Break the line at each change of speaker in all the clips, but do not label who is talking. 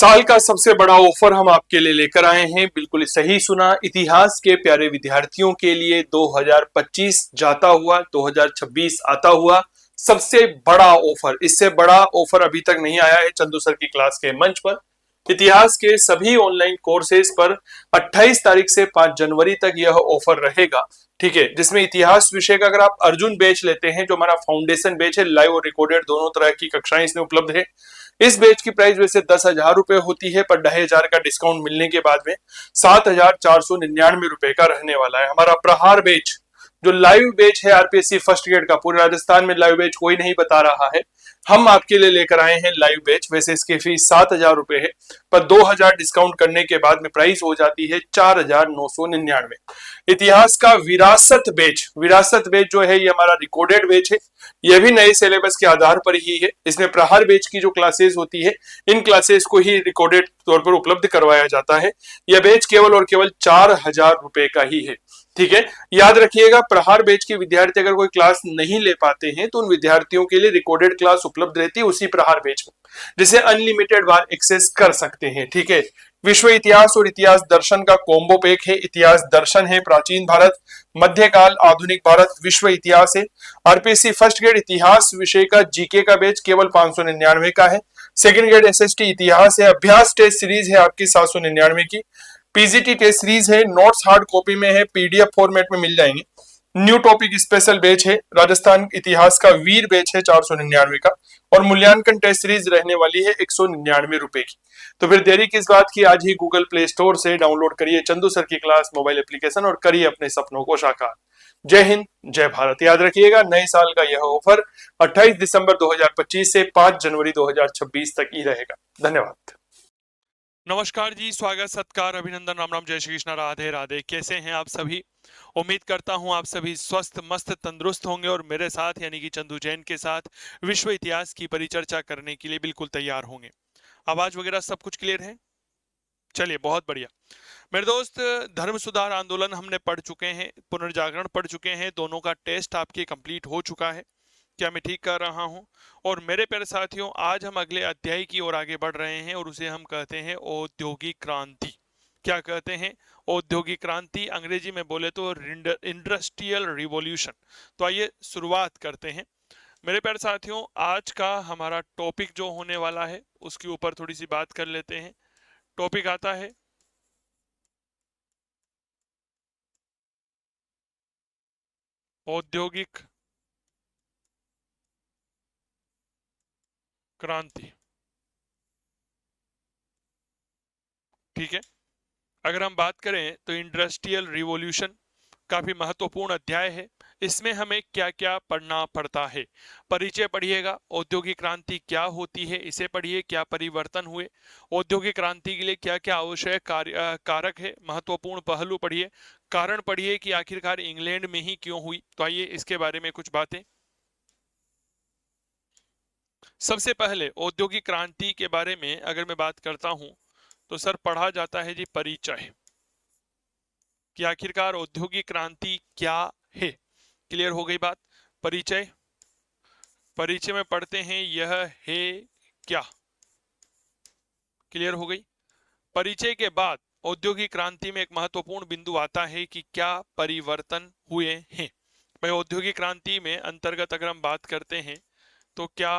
साल का सबसे बड़ा ऑफर हम आपके लिए लेकर आए हैं। बिल्कुल सही सुना, इतिहास के प्यारे विद्यार्थियों के लिए 2025 जाता हुआ 2026 आता हुआ सबसे बड़ा ऑफर। इससे बड़ा ऑफर अभी तक नहीं आया है चंदू सर की क्लास के मंच पर। इतिहास के सभी ऑनलाइन कोर्सेज पर 28 तारीख से 5 जनवरी तक यह ऑफर रहेगा। ठीक है, जिसमें इतिहास विषय का अगर आप अर्जुन बैच लेते हैं, जो हमारा फाउंडेशन बैच है, लाइव और रिकॉर्डेड दोनों तरह की कक्षाएं इसमें उपलब्ध है। इस बैच की प्राइस वैसे 10,000 रुपए होती है, पर 2,500 का डिस्काउंट मिलने के बाद में 7,499 रुपए का रहने वाला है। हमारा प्रहार बैच जो लाइव बैच है आरपीएससी फर्स्ट ग्रेड का, पूरे राजस्थान में लाइव बैच कोई नहीं बता रहा है, हम आपके लिए लेकर आए हैं लाइव बैच। वैसे इसकी फीस 7,000 रुपए है, पर 2,000 डिस्काउंट करने के बाद में प्राइस हो जाती है 4,999। इतिहास का विरासत बैच जो है, ये हमारा रिकॉर्डेड बैच है। यह भी नए सिलेबस के आधार पर ही है। इसमें प्रहार बैच की जो क्लासेस होती है, इन क्लासेस को ही रिकॉर्डेड तौर पर उपलब्ध करवाया जाता है। यह बैच केवल और केवल 4,000 रुपए का ही है। ठीक है, याद रखिएगा, प्रहार बैच के विद्यार्थी अगर कोई क्लास नहीं ले पाते हैं तो उन विद्यार्थियों के लिए रिकॉर्डेड क्लास उपलब्ध रहती है उसी प्रहार बैच में, जिसे अनलिमिटेड बार एक्सेस कर सकते हैं। ठीक है, विश्व इतिहास और इतिहास दर्शन का कॉम्बो पैक है। इतिहास दर्शन है प्राचीन भारत, मध्यकाल, आधुनिक भारत, विश्व इतिहास है। आरपीएससी फर्स्ट ग्रेड इतिहास विषय का जीके का बैच केवल 599 का है। सेकंड ग्रेड एसएसटी इतिहास है। अभ्यास टेस्ट सीरीज है आपकी 799 की। पीजीटी टेस्ट सीरीज है, नोट्स हार्ड कॉपी में है, पीडीएफ फॉर्मेट में मिल जाएंगे। न्यू टॉपिक स्पेशल बैच है, राजस्थान इतिहास का वीर बैच है 499 का, और मूल्यांकन टेस्ट सीरीज रहने वाली है 199 रुपए की। तो फिर देरी किस बात की, आज ही गूगल प्ले स्टोर से डाउनलोड करिए चंदू सर की क्लास मोबाइल एप्लीकेशन और करिए अपने सपनों को साकार। जय हिंद, जय भारत। याद रखिएगा, नए साल का यह ऑफर 28 दिसंबर 2025 से 5 जनवरी 2026 तक ही रहेगा। धन्यवाद।
नमस्कार जी, स्वागत, सत्कार, अभिनंदन, राम राम, जय श्री कृष्ण, राधे राधे। कैसे हैं आप सभी? उम्मीद करता हूं आप सभी स्वस्थ, मस्त, तंदुरुस्त होंगे और मेरे साथ यानी कि चंदू जैन के साथ विश्व इतिहास की परिचर्चा करने के लिए बिल्कुल तैयार होंगे। आवाज वगैरह सब कुछ क्लियर है? चलिए, बहुत बढ़िया। मेरे दोस्त, धर्म सुधार आंदोलन हमने पढ़ चुके हैं, पुनर्जागरण पढ़ चुके हैं, दोनों का टेस्ट आपके कंप्लीट हो चुका है। क्या मैं ठीक कर रहा हूं? और मेरे प्यारे साथियों, आज हम अगले अध्याय की ओर आगे बढ़ रहे हैं और उसे हम कहते हैं औद्योगिक क्रांति। क्या कहते हैं? औद्योगिक क्रांति। अंग्रेजी में बोले तो इंडस्ट्रियल रिवॉल्यूशन। तो आइए शुरुआत करते हैं। मेरे प्यारे साथियों, आज का हमारा टॉपिक जो होने वाला है उसके ऊपर थोड़ी सी बात कर लेते हैं। टॉपिक आता है औद्योगिक क्रांति। ठीक है, अगर हम बात करें तो इंडस्ट्रियल रिवॉल्यूशन काफी महत्वपूर्ण अध्याय है। इसमें हमें क्या क्या पढ़ना पड़ता है? परिचय पढ़िएगा, औद्योगिक क्रांति क्या होती है इसे पढ़िए, क्या परिवर्तन हुए, औद्योगिक क्रांति के लिए क्या क्या आवश्यक कारक है, महत्वपूर्ण पहलू पढ़िए, कारण पढ़िए कि आखिरकार इंग्लैंड में ही क्यों हुई। तो आइए इसके बारे में कुछ बातें। सबसे पहले औद्योगिक क्रांति के बारे में अगर मैं बात करता हूं तो सर पढ़ा जाता है जी परिचय, कि आखिरकार औद्योगिक क्रांति क्या है। क्लियर हो गई बात? परिचय, परिचय में पढ़ते हैं यह है क्या। क्लियर हो गई? परिचय के बाद औद्योगिक क्रांति में एक महत्वपूर्ण बिंदु आता है कि क्या परिवर्तन हुए हैं। भाई, औद्योगिक क्रांति में अंतर्गत अगर हम बात करते हैं तो क्या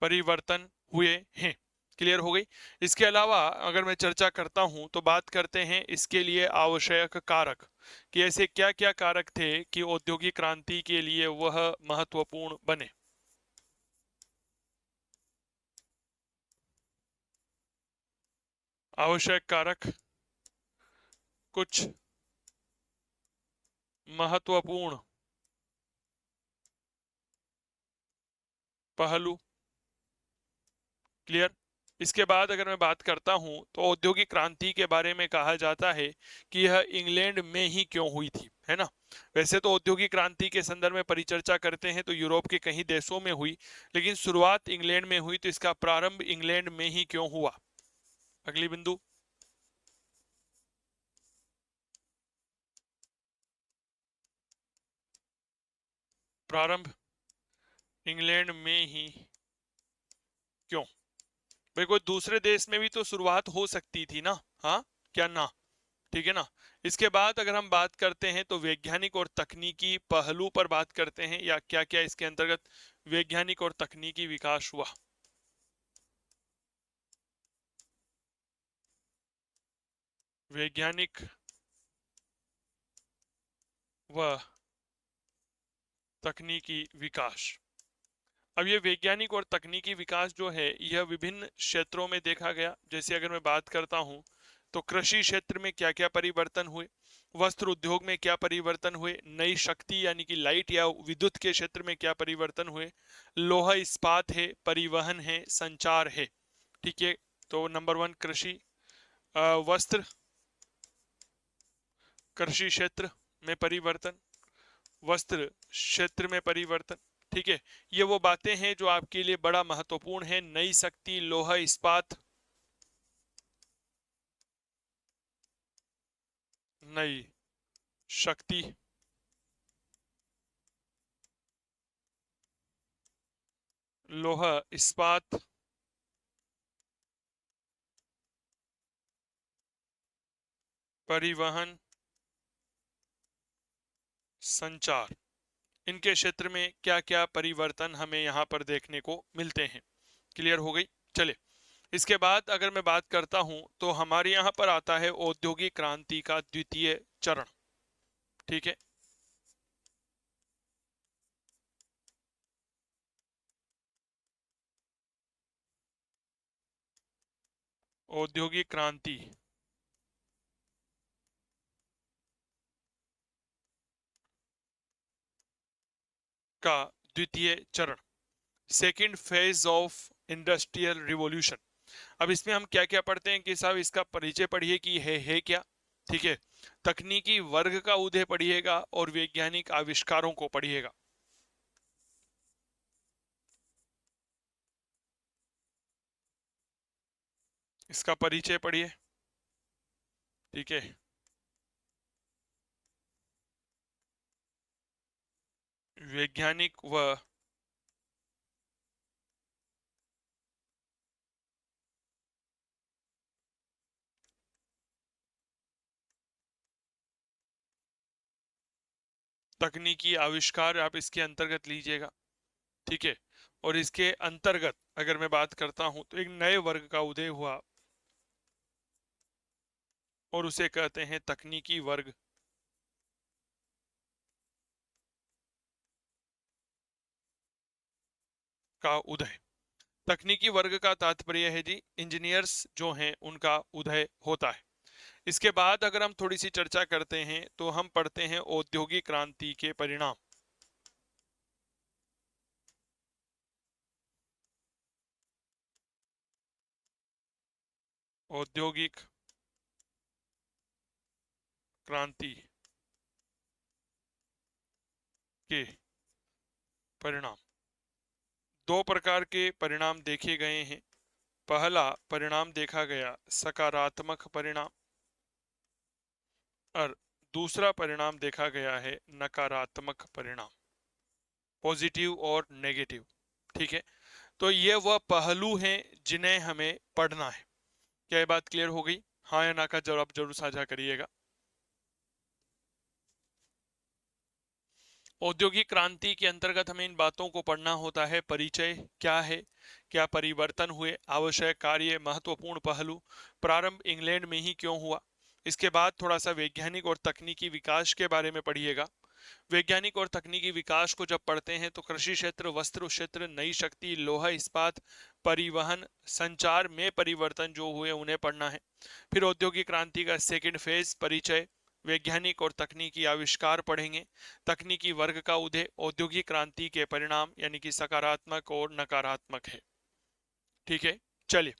परिवर्तन हुए हैं। क्लियर हो गई? इसके अलावा अगर मैं चर्चा करता हूं तो बात करते हैं इसके लिए आवश्यक कारक, कि ऐसे क्या क्या कारक थे कि औद्योगिक क्रांति के लिए वह महत्वपूर्ण बने। आवश्यक कारक, कुछ महत्वपूर्ण पहलू। क्लियर? इसके बाद अगर मैं बात करता हूं तो औद्योगिक क्रांति के बारे में कहा जाता है कि यह इंग्लैंड में ही क्यों हुई थी, है ना। वैसे तो औद्योगिक क्रांति के संदर्भ में परिचर्चा करते हैं तो यूरोप के कई देशों में हुई, लेकिन शुरुआत इंग्लैंड में हुई, तो इसका प्रारंभ इंग्लैंड में ही क्यों हुआ। अगली बिंदु, प्रारंभ इंग्लैंड में ही क्यों? भाई कोई दूसरे देश में भी तो शुरुआत हो सकती थी ना, हाँ क्या ना? ठीक है ना। इसके बाद अगर हम बात करते हैं तो वैज्ञानिक और तकनीकी पहलू पर बात करते हैं, या क्या क्या इसके अंतर्गत वैज्ञानिक और तकनीकी विकास हुआ। वैज्ञानिक व तकनीकी विकास। अब ये वैज्ञानिक और तकनीकी विकास जो है यह विभिन्न क्षेत्रों में देखा गया। जैसे अगर मैं बात करता हूं तो कृषि क्षेत्र में क्या क्या परिवर्तन हुए, वस्त्र उद्योग में क्या परिवर्तन हुए, नई शक्ति यानी कि लाइट या विद्युत के क्षेत्र में क्या परिवर्तन हुए, लोहा इस्पात है, परिवहन है, संचार है। ठीक है। तो नंबर वन कृषि, वस्त्र, कृषि क्षेत्र में परिवर्तन, वस्त्र क्षेत्र में परिवर्तन। ठीक है। ये वो बातें हैं जो आपके लिए बड़ा महत्वपूर्ण है। नई शक्ति, लोहा इस्पात, नई शक्ति, लोहा इस्पात, परिवहन, संचार, इनके क्षेत्र में क्या क्या परिवर्तन हमें यहाँ पर देखने को मिलते हैं। क्लियर हो गई। चले, इसके बाद अगर मैं बात करता हूं तो हमारे यहाँ पर आता है औद्योगिक क्रांति का द्वितीय चरण। ठीक है। औद्योगिक क्रांति का द्वितीय चरण, second phase of industrial revolution. अब इसमें हम क्या क्या पढ़ते हैं कि साहब इसका परिचय पढ़िए कि है क्या। ठीक है। तकनीकी वर्ग का उदय पढ़िएगा और वैज्ञानिक आविष्कारों को पढ़िएगा। इसका परिचय पढ़िए। ठीक है। वैज्ञानिक व तकनीकी आविष्कार आप इसके अंतर्गत लीजिएगा। ठीक है। और इसके अंतर्गत अगर मैं बात करता हूं तो एक नए वर्ग का उदय हुआ और उसे कहते हैं तकनीकी वर्ग का उदय। तकनीकी वर्ग का तात्पर्य है जी इंजीनियर्स जो हैं उनका उदय होता है। इसके बाद अगर हम थोड़ी सी चर्चा करते हैं तो हम पढ़ते हैं औद्योगिक क्रांति के परिणाम। औद्योगिक क्रांति के परिणाम, दो प्रकार के परिणाम देखे गए हैं। पहला परिणाम देखा गया सकारात्मक परिणाम और दूसरा परिणाम देखा गया है नकारात्मक परिणाम, पॉजिटिव और नेगेटिव। ठीक है। तो ये वह पहलू हैं जिन्हें हमें पढ़ना है। क्या ये बात क्लियर हो गई? हाँ या ना का जवाब जरूर साझा करिएगा। औद्योगिक क्रांति के अंतर्गत हमें इन बातों को पढ़ना होता है। परिचय क्या है, क्या परिवर्तन हुए, आवश्यक कार्य, महत्वपूर्ण पहलू, प्रारंभ इंग्लैंड में ही क्यों हुआ। इसके बाद थोड़ा सा वैज्ञानिक और तकनीकी विकास के बारे में पढ़िएगा। वैज्ञानिक और तकनीकी विकास को जब पढ़ते हैं तो कृषि क्षेत्र, वस्त्र क्षेत्र, नई शक्ति, लोहा इस्पात, परिवहन, संचार में परिवर्तन जो हुए उन्हें पढ़ना है। फिर औद्योगिक क्रांति का सेकंड फेज परिचय, वैज्ञानिक और तकनीकी आविष्कार पढ़ेंगे, तकनीकी वर्ग का उदय, औद्योगिक क्रांति के परिणाम यानी कि सकारात्मक और नकारात्मक है। ठीक है। चलिए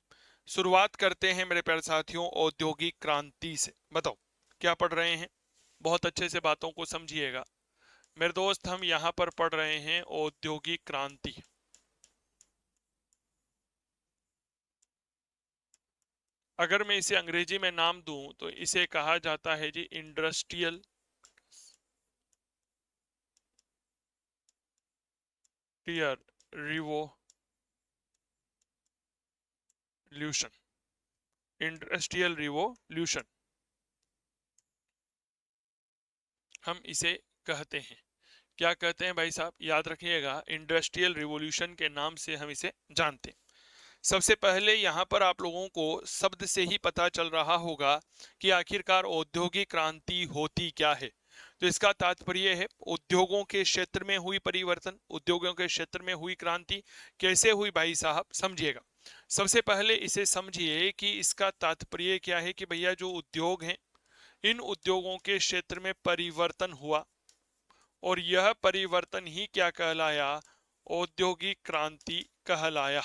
शुरुआत करते हैं मेरे प्यारे साथियों औद्योगिक क्रांति से। बताओ क्या पढ़ रहे हैं? बहुत अच्छे से बातों को समझिएगा मेरे दोस्त। हम यहाँ पर पढ़ रहे हैं औद्योगिक क्रांति। अगर मैं इसे अंग्रेजी में नाम दूं तो इसे कहा जाता है जी इंडस्ट्रियल रिवोल्यूशन, इंडस्ट्रियल रिवोल्यूशन हम इसे कहते हैं। क्या कहते हैं भाई साहब, याद रखिएगा, इंडस्ट्रियल रिवॉल्यूशन के नाम से हम इसे जानते हैं। सबसे पहले यहाँ पर आप लोगों को शब्द से ही पता चल रहा होगा कि आखिरकार औद्योगिक क्रांति होती क्या है। तो इसका तात्पर्य है उद्योगों के क्षेत्र में हुई परिवर्तन, उद्योगों के क्षेत्र में हुई क्रांति। कैसे हुई भाई साहब, समझिएगा। सबसे पहले इसे समझिए कि इसका तात्पर्य क्या है कि भैया जो उद्योग हैं, इन उद्योगों के क्षेत्र में परिवर्तन हुआ और यह परिवर्तन ही क्या कहलाया, औद्योगिक क्रांति कहलाया।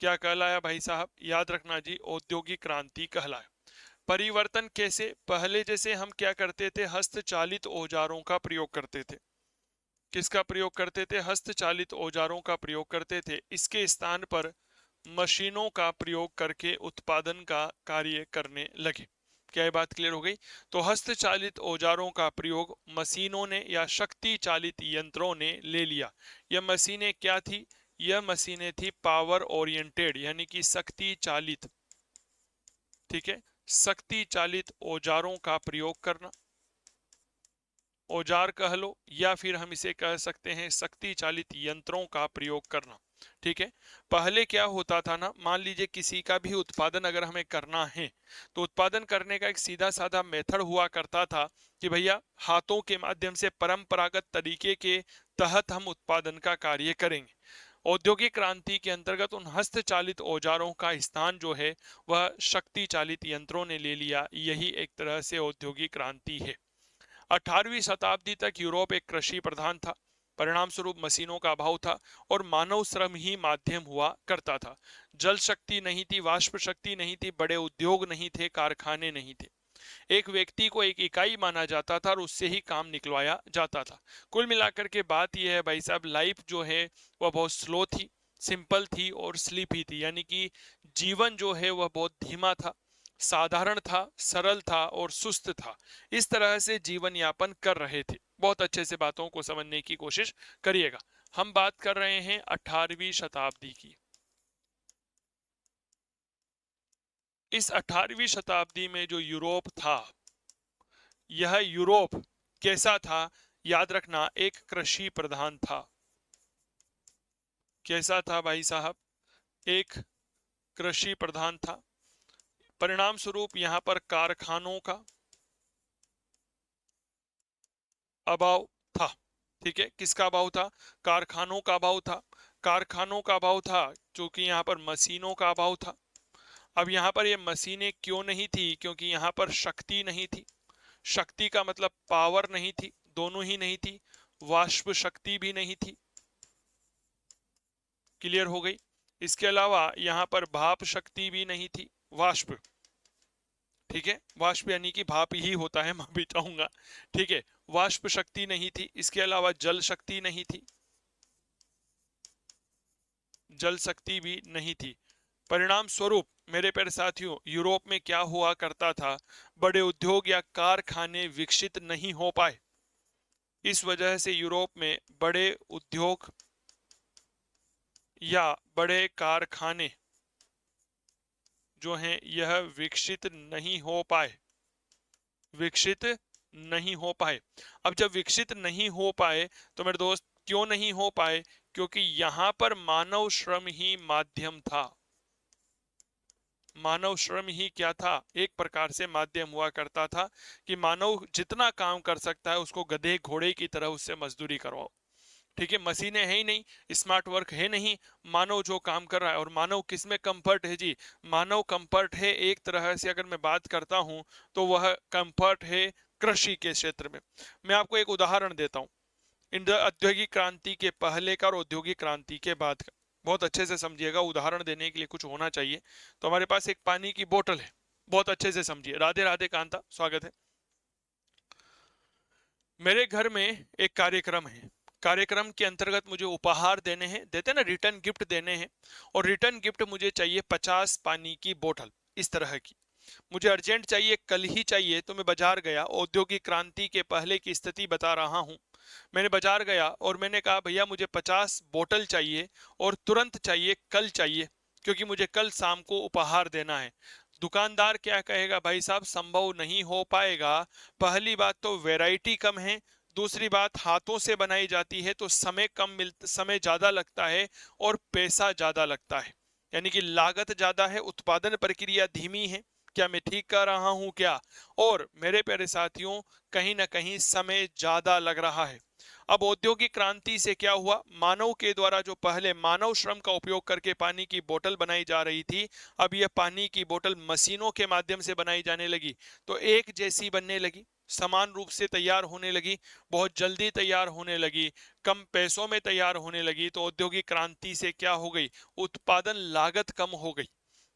क्या कहलाया भाई साहब, याद रखना जी, औद्योगिक क्रांति कहलाया। परिवर्तन कैसे, पहले जैसे हम क्या करते थे, हस्तचालित औजारों का प्रयोग करते थे। किसका प्रयोग करते थे, हस्तचालित औजारों का प्रयोग करते थे। इसके स्थान पर मशीनों का प्रयोग करके उत्पादन का कार्य करने लगे। क्या ये बात क्लियर हो गई। तो हस्तचालित औजारों का प्रयोग मशीनों ने या शक्ति चालित यंत्रों ने ले लिया। यह मशीनें क्या थी, यह मशीनें थी पावर ओरिएंटेड, यानी कि शक्ति चालित। ठीक है, शक्ति चालित औजारों का प्रयोग करना, औजार कह लो, या फिर हम इसे कह सकते हैं शक्ति चालित यंत्रों का प्रयोग करना। ठीक है, पहले क्या होता था ना, मान लीजिए किसी का भी उत्पादन अगर हमें करना है तो उत्पादन करने का एक सीधा साधा मेथड हुआ करता था कि भैया हाथों के माध्यम से परंपरागत तरीके के तहत हम उत्पादन का कार्य करेंगे। औद्योगिक क्रांति के अंतर्गत उन हस्तचालित औजारों का स्थान जो है वह शक्ति चालित यंत्रों ने ले लिया। यही एक तरह से औद्योगिक क्रांति है। 18वीं शताब्दी तक यूरोप एक कृषि प्रधान था, परिणाम स्वरूप मशीनों का अभाव था और मानव श्रम ही माध्यम हुआ करता था। जल शक्ति नहीं थी, वाष्प शक्ति नहीं थी, बड़े उद्योग नहीं थे, कारखाने नहीं थे। एक व्यक्ति को एक इकाई माना जाता था और उससे ही काम निकलवाया जाता था। कुल मिलाकर के बात यह है भाई साहब, लाइफ जो है वह बहुत स्लो थी, सिंपल थी और स्लीपी थी, यानी कि जीवन जो है वह बहुत धीमा था, साधारण था, सरल था और सुस्त था। इस तरह से जीवन यापन कर रहे थे। बहुत अच्छे से बातों को समझने की कोशिश करिएगा। हम बात कर रहे हैं 18वीं शताब्दी की। इस 18वीं शताब्दी में जो यूरोप था, यह यूरोप कैसा था, याद रखना, एक कृषि प्रधान था। कैसा था भाई साहब, एक कृषि प्रधान था। परिणाम स्वरूप यहां पर कारखानों का अभाव था। ठीक है, किसका अभाव था, कारखानों का अभाव था। कारखानों का अभाव था क्योंकि यहाँ पर मशीनों का अभाव था। अब यहाँ पर ये मशीनें क्यों नहीं थी, क्योंकि यहाँ पर शक्ति नहीं थी। शक्ति का मतलब पावर नहीं थी, दोनों ही नहीं थी। वाष्प शक्ति भी नहीं थी। क्लियर हो गई। इसके अलावा यहाँ पर भाप शक्ति भी नहीं थी, वाष्प। ठीक है, वाष्प यानी कि भाप ही होता है, मैं भी चाहूंगा। ठीक है, वाष्प शक्ति नहीं थी। इसके अलावा जल शक्ति नहीं थी, जल शक्ति भी नहीं थी। परिणाम स्वरूप मेरे प्यारे साथियों, यूरोप में क्या हुआ करता था, बड़े उद्योग या कारखाने विकसित नहीं हो पाए। इस वजह से यूरोप में बड़े उद्योग या बड़े कारखाने जो हैं यह विकसित नहीं हो पाए, विकसित नहीं हो पाए। अब जब विकसित नहीं हो पाए तो मेरे दोस्त क्यों नहीं हो पाए, क्योंकि यहां पर मानव श्रम ही माध्यम था। मानव श्रम ही क्या था, एक प्रकार से माध्यम हुआ करता था कि मानव जितना काम कर सकता है उसको गधे घोड़े की तरह उससे मजदूरी करवाओ। ठीक है, मशीनें है ही नहीं, स्मार्ट वर्क है नहीं, मानव जो काम कर रहा है। और मानव किस में कंफर्ट है जी, मानव कंफर्ट है एक तरह से अगर मैं बात करता हूं तो वह कंफर्ट है कृषि के क्षेत्र में। मैं आपको एक उदाहरण देता हूं, औद्योगिक क्रांति के पहले का और औद्योगिक क्रांति के बाद का। बहुत अच्छे से समझिएगा, उदाहरण देने के लिए कुछ होना चाहिए। तो हमारे पास एक पानी की बोतल है, बहुत अच्छे से समझिए। राधे राधे कांता, स्वागत है। मेरे घर में एक कार्यक्रम है, कार्यक्रम के अंतर्गत मुझे उपहार देने हैं, देते ना, रिटर्न गिफ्ट देने हैं। और रिटर्न गिफ्ट मुझे चाहिए 50 पानी की बोतल, इस तरह की मुझे अर्जेंट चाहिए, कल ही चाहिए। तो मैं बाजार गया, औद्योगिक क्रांति के पहले की स्थिति बता रहा हूं। मैंने बाजार गया और मैंने कहा भैया मुझे 50 बोतल चाहिए और तुरंत चाहिए, कल चाहिए, क्योंकि मुझे कल शाम को उपहार देना है। दुकानदार क्या कहेगा, भाई साहब संभव नहीं हो पाएगा। पहली बात तो वैरायटी कम है, दूसरी बात हाथों से बनाई जाती है तो समय ज्यादा लगता है और पैसा ज्यादा लगता है, यानी कि लागत ज्यादा है, उत्पादन प्रक्रिया धीमी है। क्या मैं ठीक कर रहा हूं क्या? और मेरे प्यारे साथियों, कहीं ना कहीं समय ज्यादा लग रहा है। अब औद्योगिक क्रांति से क्या हुआ, मानव के द्वारा जो पहले मानव श्रम का उपयोग करके पानी की बोतल बनाई जा रही थी, अब यह पानी की बोतल मशीनों के माध्यम से बनाई जाने लगी, तो एक जैसी बनने लगी, समान रूप से तैयार होने लगी, बहुत जल्दी तैयार होने लगी, कम पैसों में तैयार होने लगी। तो औद्योगिक क्रांति से क्या हो गई, उत्पादन लागत कम हो गई।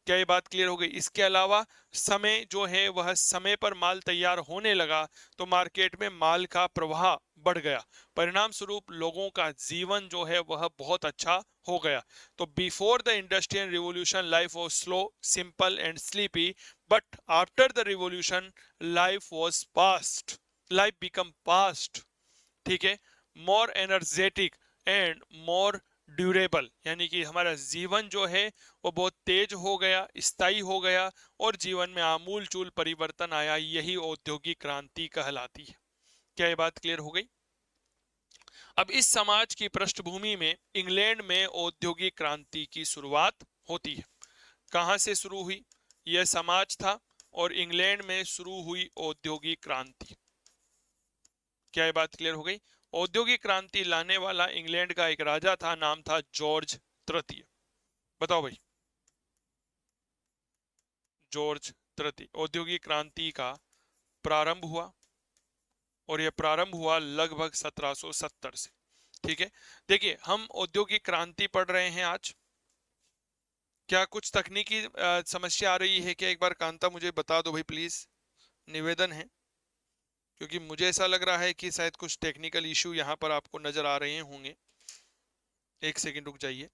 क्या ये बात क्लियर हो गई? इसके अलावा समय जो है वह समय पर माल तैयार होने लगा, तो मार्केट में माल का प्रवाह बढ़ गया, परिणाम स्वरूप लोगों का जीवन जो है वह बहुत अच्छा हो गया। तो before the industrial revolution life was slow, simple and sleepy, but after the revolution life was fast, life become fast, ठीक है, more energetic and more durable, यानी कि हमारा जीवन जो है वो बहुत तेज हो गया, स्थायी हो गया और जीवन में आमूल चूल परिवर्तन आया। यही औद्योगिक क्रांति कहलाती है। क्या ये बात क्लियर हो गई? अब इस समाज की पृष्ठभूमि में इंग्लैंड में औद्योगिक क्रांति की शुरुआत होती है। कहां से शुरू हुई? यह समाज था और इंग्लैंड में शुरू हुई औद्योगिक क्रांति। क्या ये बात क्लियर हो गई? औद्योगिक क्रांति लाने वाला इंग्लैंड का एक राजा था, नाम था जॉर्ज तृतीय। बताओ भाई, जॉर्ज तृतीय। औद्योगिक क्रांति का प्रारंभ हुआ और यह प्रारंभ हुआ लगभग 1770 से। ठीक है, देखिए हम औद्योगिक क्रांति पढ़ रहे हैं आज। क्या कुछ तकनीकी समस्या आ रही है क्या? एक बार कांता मुझे बता दो भाई प्लीज, निवेदन है, क्योंकि मुझे ऐसा लग रहा है कि शायद कुछ टेक्निकल इशू यहाँ पर आपको नजर आ रहे होंगे। एक सेकंड रुक जाइए।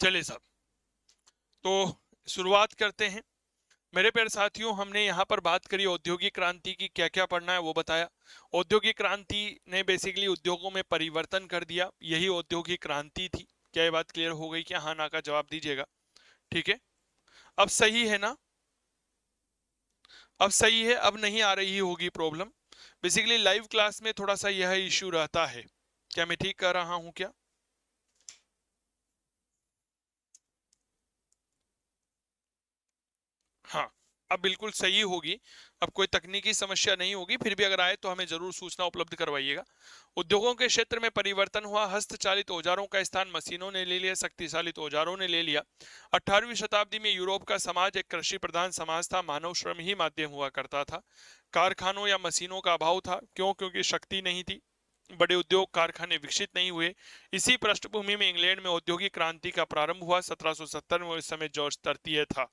चलिए साहब, तो शुरुआत करते हैं। मेरे प्यारे साथियों, हमने यहाँ पर बात करी औद्योगिक क्रांति की, क्या क्या पढ़ना है वो बताया। औद्योगिक क्रांति ने बेसिकली उद्योगों में परिवर्तन कर दिया, यही औद्योगिक क्रांति थी। क्या ये बात क्लियर हो गई? क्या हाँ ना का जवाब दीजिएगा। ठीक है, अब सही है ना? अब सही है, अब नहीं आ रही होगी प्रॉब्लम। बेसिकली लाइव क्लास में थोड़ा सा यह इश्यू रहता है। क्या मैं ठीक कर रहा हूं क्या? हाँ, अब बिल्कुल सही होगी। अब कोई तकनीकी समस्या नहीं होगी, फिर भी अगर आए तो हमें जरूर सूचना उपलब्ध करवाइएगा। उद्योगों के क्षेत्र में परिवर्तन हुआ, हस्तचालित औजारों का स्थान मशीनों ने ले लिया, शक्तिशाली औजारों ने ले लिया। 18वीं शताब्दी में यूरोप का समाज एक कृषि प्रधान समाज था, मानव श्रम ही माध्यम हुआ करता था। कारखानों या मशीनों का अभाव था, क्यों? क्योंकि शक्ति नहीं थी, बड़े उद्योग कारखाने विकसित नहीं हुए। इसी पृष्ठभूमि में इंग्लैंड में औद्योगिक क्रांति का प्रारंभ हुआ 1770 में। इस समय जॉर्ज तृतीय था।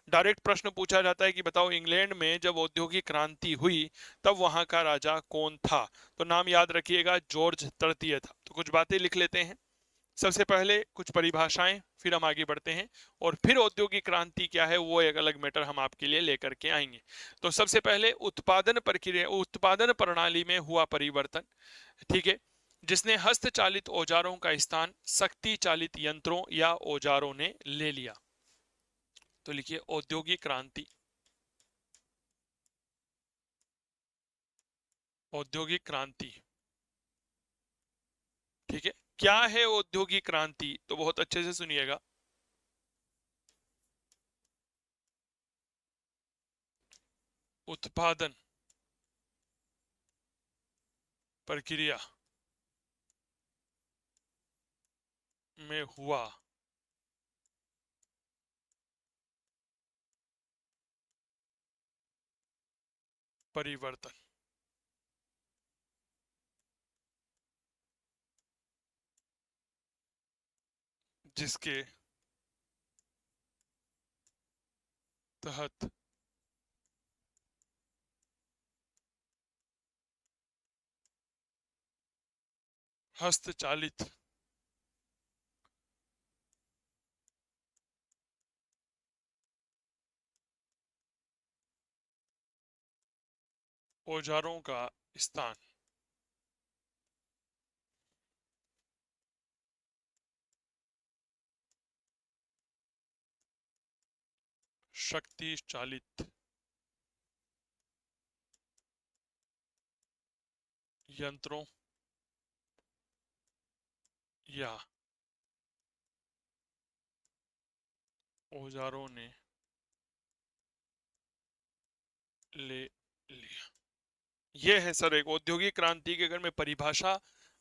डायरेक्ट प्रश्न पूछा जाता है कि बताओ इंग्लैंड में जब औद्योगिक क्रांति हुई तब वहां का राजा कौन था? तो नाम याद रखिएगा, जॉर्ज तृतीय था। तो कुछ बातें लिख लेते हैं। सबसे पहले कुछ परिभाषाएं, फिर हम आगे बढ़ते हैं और फिर औद्योगिक क्रांति क्या है वो एक अलग मैटर हम आपके लिए लेकर के आएंगे। तो सबसे पहले उत्पादन प्रक्रिया, उत्पादन प्रणाली में हुआ परिवर्तन। ठीक है, जिसने हस्तचालित औजारों का स्थान शक्ति चालित यंत्रों या औजारों ने ले लिया। तो लिखिए औद्योगिक क्रांति। औद्योगिक क्रांति, ठीक है। क्या है औद्योगिक क्रांति? तो बहुत अच्छे से सुनिएगा। उत्पादन प्रक्रिया में हुआ परिवर्तन, जिसके तहत हस्तचालित औजारों का स्थान, शक्ति चालित यंत्रों या औजारों ने ले लिया। यह है सर एक औद्योगिक क्रांति की अगर मैं परिभाषा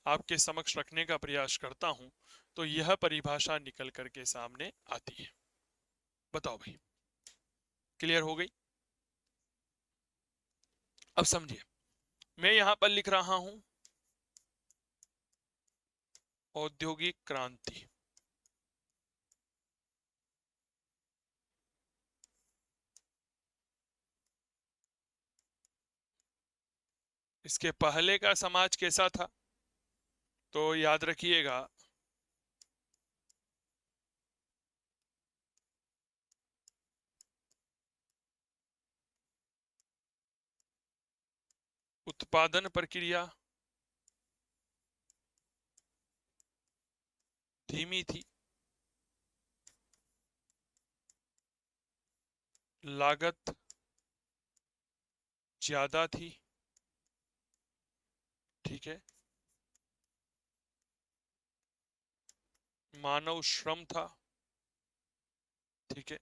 आपके समक्ष रखने का प्रयास करता हूं तो यह परिभाषा निकल करके सामने आती है। बताओ भाई, क्लियर हो गई? अब समझिए, मैं यहां पर लिख रहा हूं औद्योगिक क्रांति। इसके पहले का समाज कैसा था? तो याद रखिएगा, उत्पादन प्रक्रिया धीमी थी, लागत ज्यादा थी, ठीक है, मानव श्रम था, ठीक है,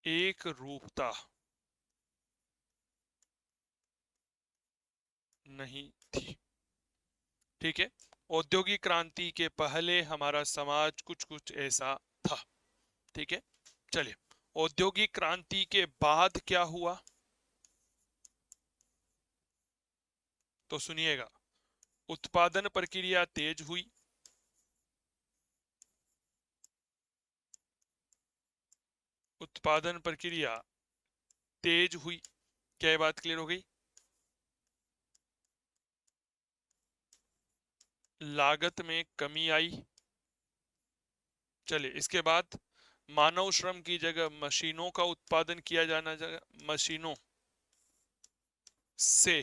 एक रूपता नहीं थी, ठीक है। औद्योगिक क्रांति के पहले हमारा समाज कुछ कुछ ऐसा था, ठीक है। चलिए, औद्योगिक क्रांति के बाद क्या हुआ तो सुनिएगा, उत्पादन प्रक्रिया तेज हुई, उत्पादन प्रक्रिया तेज हुई। क्या ये बात क्लियर हो गई? लागत में कमी आई। चलिए, इसके बाद मानव श्रम की जगह मशीनों का उत्पादन किया जाना, जगह मशीनों से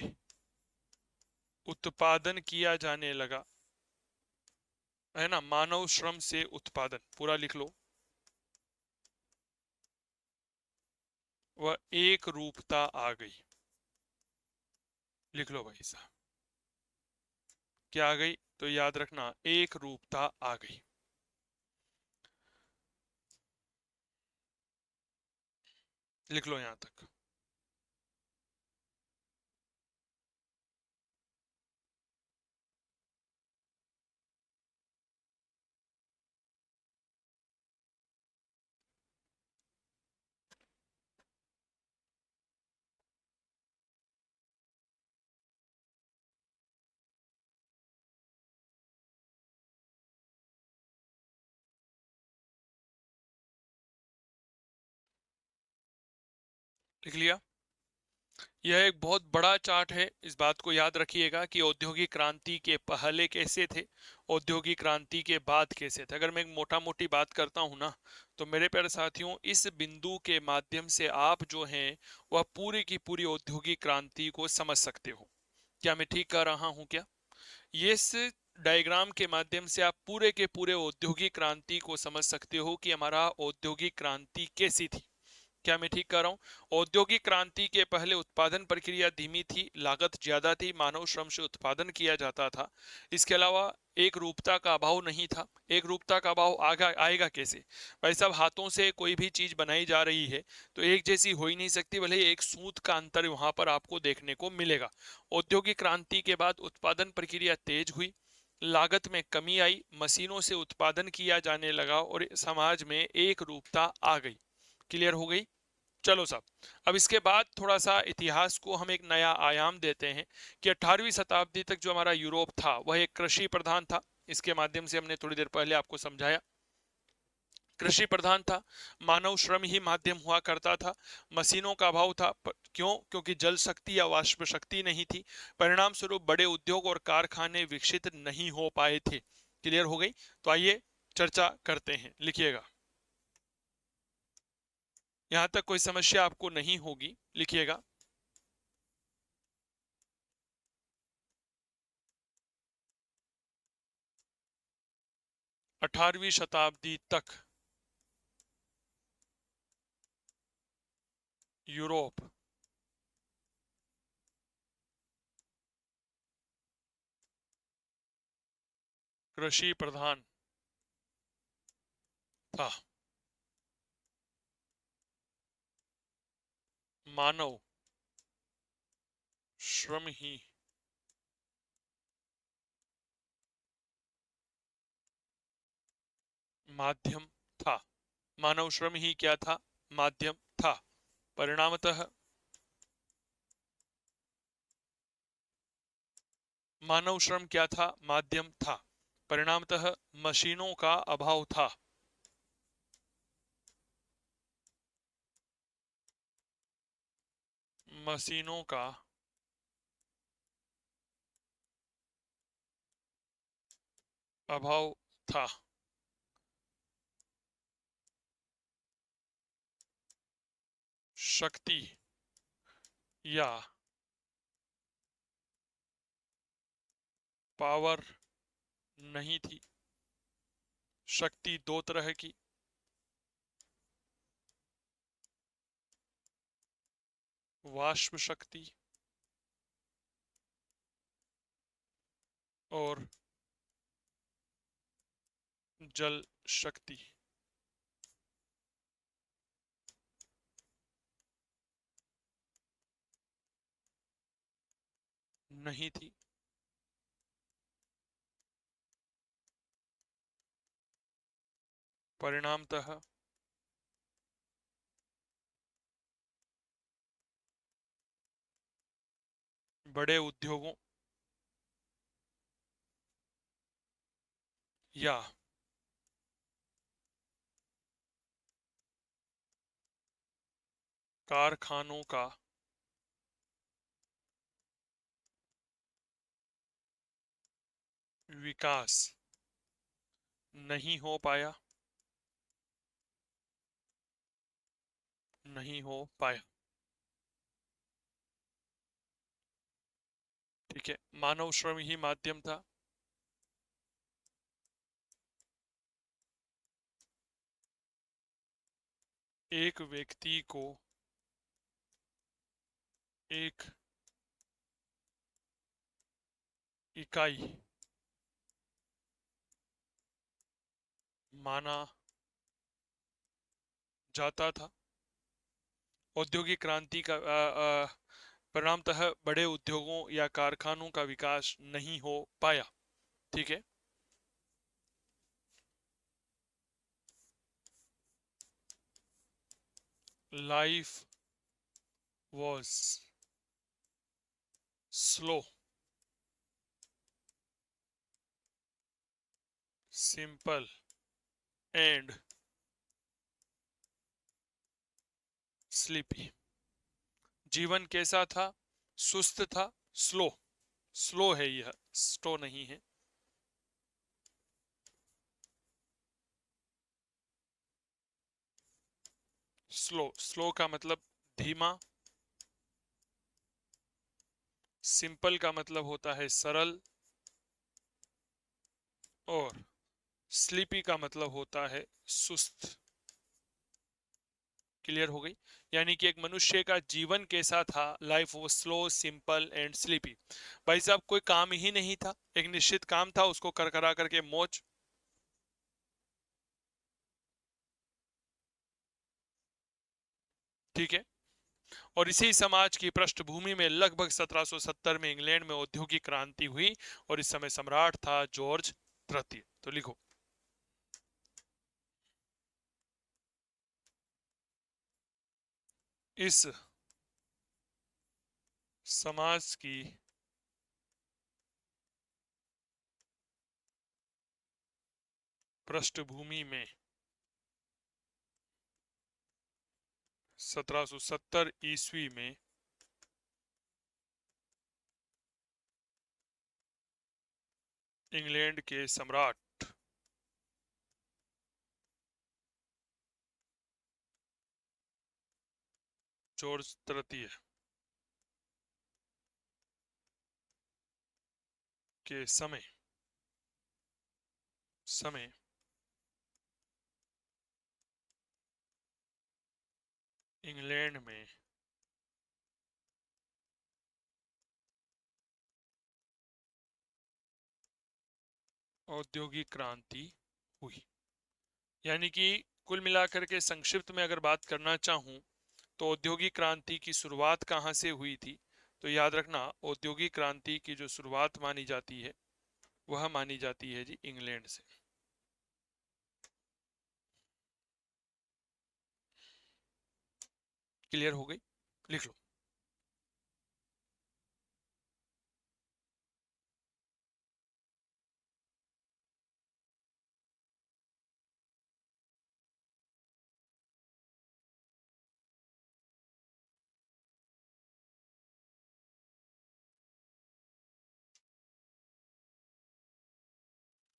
उत्पादन किया जाने लगा, है ना। मानव श्रम से उत्पादन पूरा लिख लो। वह एक रूपता आ गई, लिख लो भाई साहब। क्या आ गई? तो याद रखना, एक रूपता आ गई। लिख लो यहां तक। लिख लिया? यह एक बहुत बड़ा चार्ट है, इस बात को याद रखिएगा कि औद्योगिक क्रांति के पहले कैसे थे, औद्योगिक क्रांति के बाद कैसे थे। अगर मैं एक मोटा मोटी बात करता हूं ना, तो मेरे प्यारे साथियों, इस बिंदु के माध्यम से आप जो हैं वह पूरी की पूरी औद्योगिक क्रांति को समझ सकते हो। क्या मैं ठीक कर रहा हूं क्या? ये इस डायग्राम के माध्यम से आप पूरे के पूरे औद्योगिक क्रांति को समझ सकते हो कि हमारा औद्योगिक क्रांति कैसी थी। क्या मैं ठीक कर रहा हूं? औद्योगिक क्रांति के पहले उत्पादन प्रक्रिया धीमी थी, लागत ज्यादा थी, मानव श्रम से उत्पादन किया जाता था। इसके अलावा एक रूपता का अभाव नहीं था। एक रूपता का अभाव आएगा कैसे? भाई साहब, हाथों से कोई भी चीज बनाई जा रही है तो एक जैसी हो ही नहीं सकती, भले ही एक सूत का अंतर वहां पर आपको देखने को मिलेगा। औद्योगिक क्रांति के बाद उत्पादन प्रक्रिया तेज हुई, लागत में कमी आई, मशीनों से उत्पादन किया जाने लगा और समाज में एक रूपता आ गई। क्लियर हो गई? चलो साहब, अब इसके बाद थोड़ा सा इतिहास को हम एक नया आयाम देते हैं कि 18वीं शताब्दी तक जो हमारा यूरोप था वह एक कृषि प्रधान था। इसके माध्यम से हमने थोड़ी देर पहले आपको समझाया, कृषि प्रधान था, मानव श्रम ही माध्यम हुआ करता था, मशीनों का अभाव था। क्यों? क्योंकि जल शक्ति या वाष्प शक्ति नहीं थी। परिणाम स्वरूप बड़े उद्योग और कारखाने विकसित नहीं हो पाए थे। क्लियर हो गई? तो आइए चर्चा करते हैं, लिखिएगा। यहां तक कोई समस्या आपको नहीं होगी, लिखिएगा। 18वीं शताब्दी तक यूरोप कृषि प्रधान था। मानव श्रम ही माध्यम था। मानव श्रम ही क्या था? माध्यम था। परिणामतः मानव श्रम क्या था? माध्यम था। परिणामतः मशीनों का अभाव था। मशीनों का अभाव था। शक्ति या पावर नहीं थी। शक्ति दो तरह की, वाष्प शक्ति और जल शक्ति। नहीं थी। परिणामतः बड़े उद्योगों या कारखानों का विकास नहीं हो पाया। नहीं हो पाया। ठीक है, मानव श्रम ही माध्यम था। एक व्यक्ति को एक इकाई माना जाता था। औद्योगिक क्रांति का परिणामतः बड़े उद्योगों या कारखानों का विकास नहीं हो पाया। ठीक है, life was slow, simple and sleepy. जीवन कैसा था? सुस्त था। स्लो, स्लो है यह, स्लो नहीं है। स्लो, स्लो का मतलब धीमा। सिंपल का मतलब होता है सरल। और स्लीपी का मतलब होता है सुस्त। क्लियर हो गई? यानी कि एक मनुष्य का जीवन कैसा था? लाइफ वो स्लो, सिंपल एंड स्लीपी। भाई साहब, कोई काम ही नहीं था, एक निश्चित काम था, उसको कर करा करके मौज। ठीक है, और इसी समाज की पृष्ठभूमि में लगभग 1770 में इंग्लैंड में औद्योगिक क्रांति हुई और इस समय सम्राट था जॉर्ज तृतीय। तो लिखो, इस समाज की पृष्ठभूमि में 1770 ईस्वी में इंग्लैंड के सम्राट जॉर्ज तृतीय के समय इंग्लैंड में औद्योगिक क्रांति हुई। यानी कि कुल मिलाकर के संक्षिप्त में अगर बात करना चाहूं तो औद्योगिक क्रांति की शुरुआत कहां से हुई थी, तो याद रखना औद्योगिक क्रांति की जो शुरुआत मानी जाती है वह मानी जाती है जी इंग्लैंड से। क्लियर हो गई, लिख लो।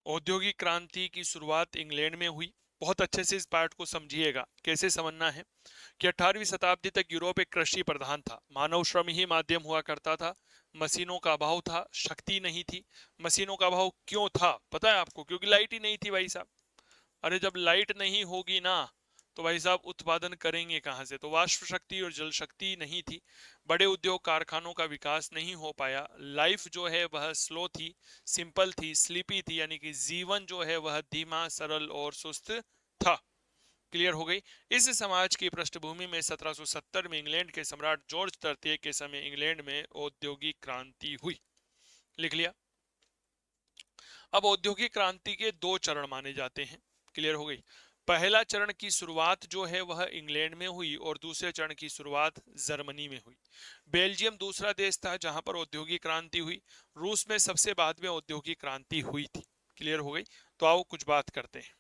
औद्योगिक क्रांति की शुरुआत इंग्लैंड में हुई। बहुत अच्छे से इस पार्ट को समझिएगा। कैसे समझना है कि 18वीं शताब्दी तक यूरोप एक कृषि प्रधान था। मानव श्रम ही माध्यम हुआ करता था। मशीनों का अभाव था, शक्ति नहीं थी। मशीनों का अभाव क्यों था पता है आपको? क्योंकि लाइट ही नहीं थी भाई साहब। अरे जब लाइट नहीं होगी ना तो भाई साहब उत्पादन करेंगे कहां से? तो वाष्प शक्ति और जल शक्ति नहीं थी। बड़े उद्योग कारखानों का विकास नहीं हो पाया। लाइफ जो है वह स्लो थी, सिंपल थी, स्लीपी थी, यानी कि जीवन जो है वह धीमा, सरल और सुस्त था। क्लियर हो गई। इस समाज की पृष्ठभूमि में 1770 में इंग्लैंड के सम्राट जॉर्ज तृतीय के समय इंग्लैंड में औद्योगिक क्रांति हुई। लिख लिया। अब औद्योगिक क्रांति के दो चरण माने जाते हैं। क्लियर हो गई। पहला चरण की शुरुआत जो है वह इंग्लैंड में हुई और दूसरे चरण की शुरुआत जर्मनी में हुई। बेल्जियम दूसरा देश था जहां पर औद्योगिक क्रांति हुई। रूस में सबसे बाद में औद्योगिक क्रांति हुई थी। क्लियर हो गई। तो आओ कुछ बात करते हैं।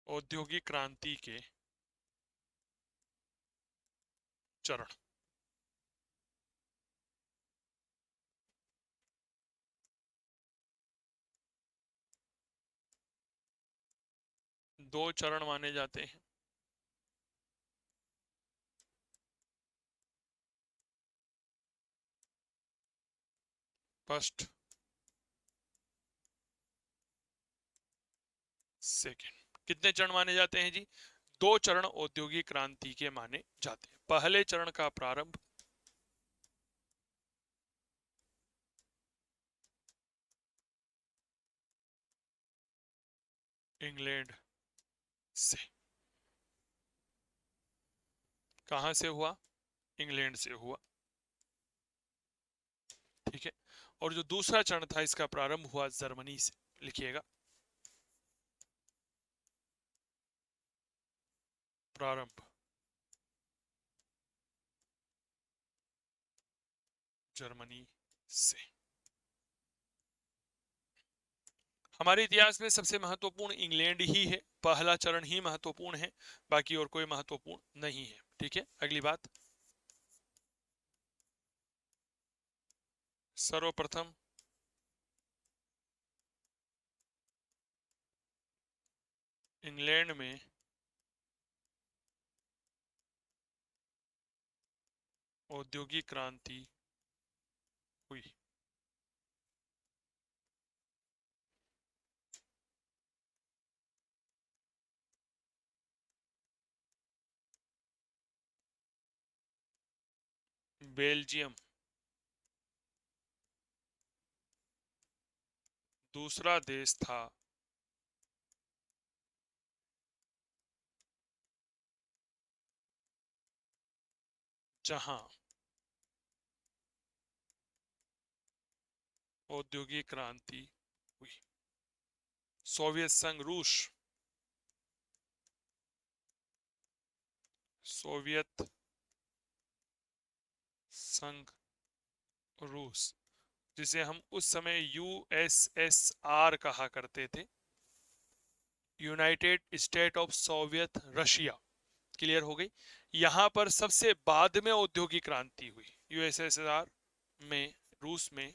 औद्योगिक क्रांति के चरण। दो चरण माने जाते हैं। First, second. कितने चरण माने जाते हैं जी? दो चरण औद्योगिक क्रांति के माने जाते हैं। पहले चरण का प्रारंभ इंग्लैंड से। कहां से हुआ? इंग्लैंड से हुआ। ठीक है। और जो दूसरा चरण था इसका प्रारंभ हुआ जर्मनी से। लिखिएगा, प्रारंभ जर्मनी से। हमारे इतिहास में सबसे महत्वपूर्ण इंग्लैंड ही है। पहला चरण ही महत्वपूर्ण है, बाकी और कोई महत्वपूर्ण नहीं है। ठीक है, अगली बात। सर्वप्रथम इंग्लैंड में औद्योगिक क्रांति हुई। बेल्जियम दूसरा देश था जहां औद्योगिक क्रांति हुई। सोवियत संघ रूस, सोवियत संघ रूस, जिसे हम उस समय यूएसएसआर कहा करते थे, United state of Soviet Russia. Clear हो गई। यहां पर सबसे बाद में औद्योगिक क्रांति हुई यूएसएसआर में, रूस में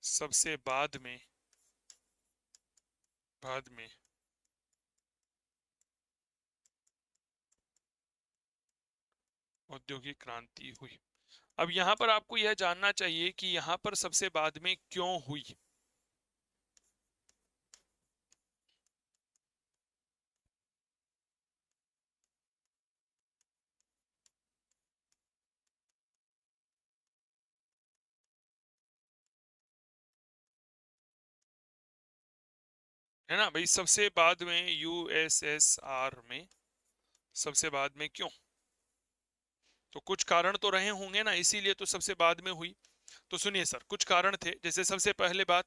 सबसे बाद में औद्योगिक क्रांति हुई। अब यहां पर आपको यह जानना चाहिए कि यहां पर सबसे बाद में क्यों हुई। है ना भाई, सबसे बाद में यूएसएसआर में सबसे बाद में क्यों? तो कुछ कारण तो रहे होंगे ना, इसीलिए तो सबसे बाद में हुई। तो सुनिए सर, कुछ कारण थे। जैसे सबसे पहले बात,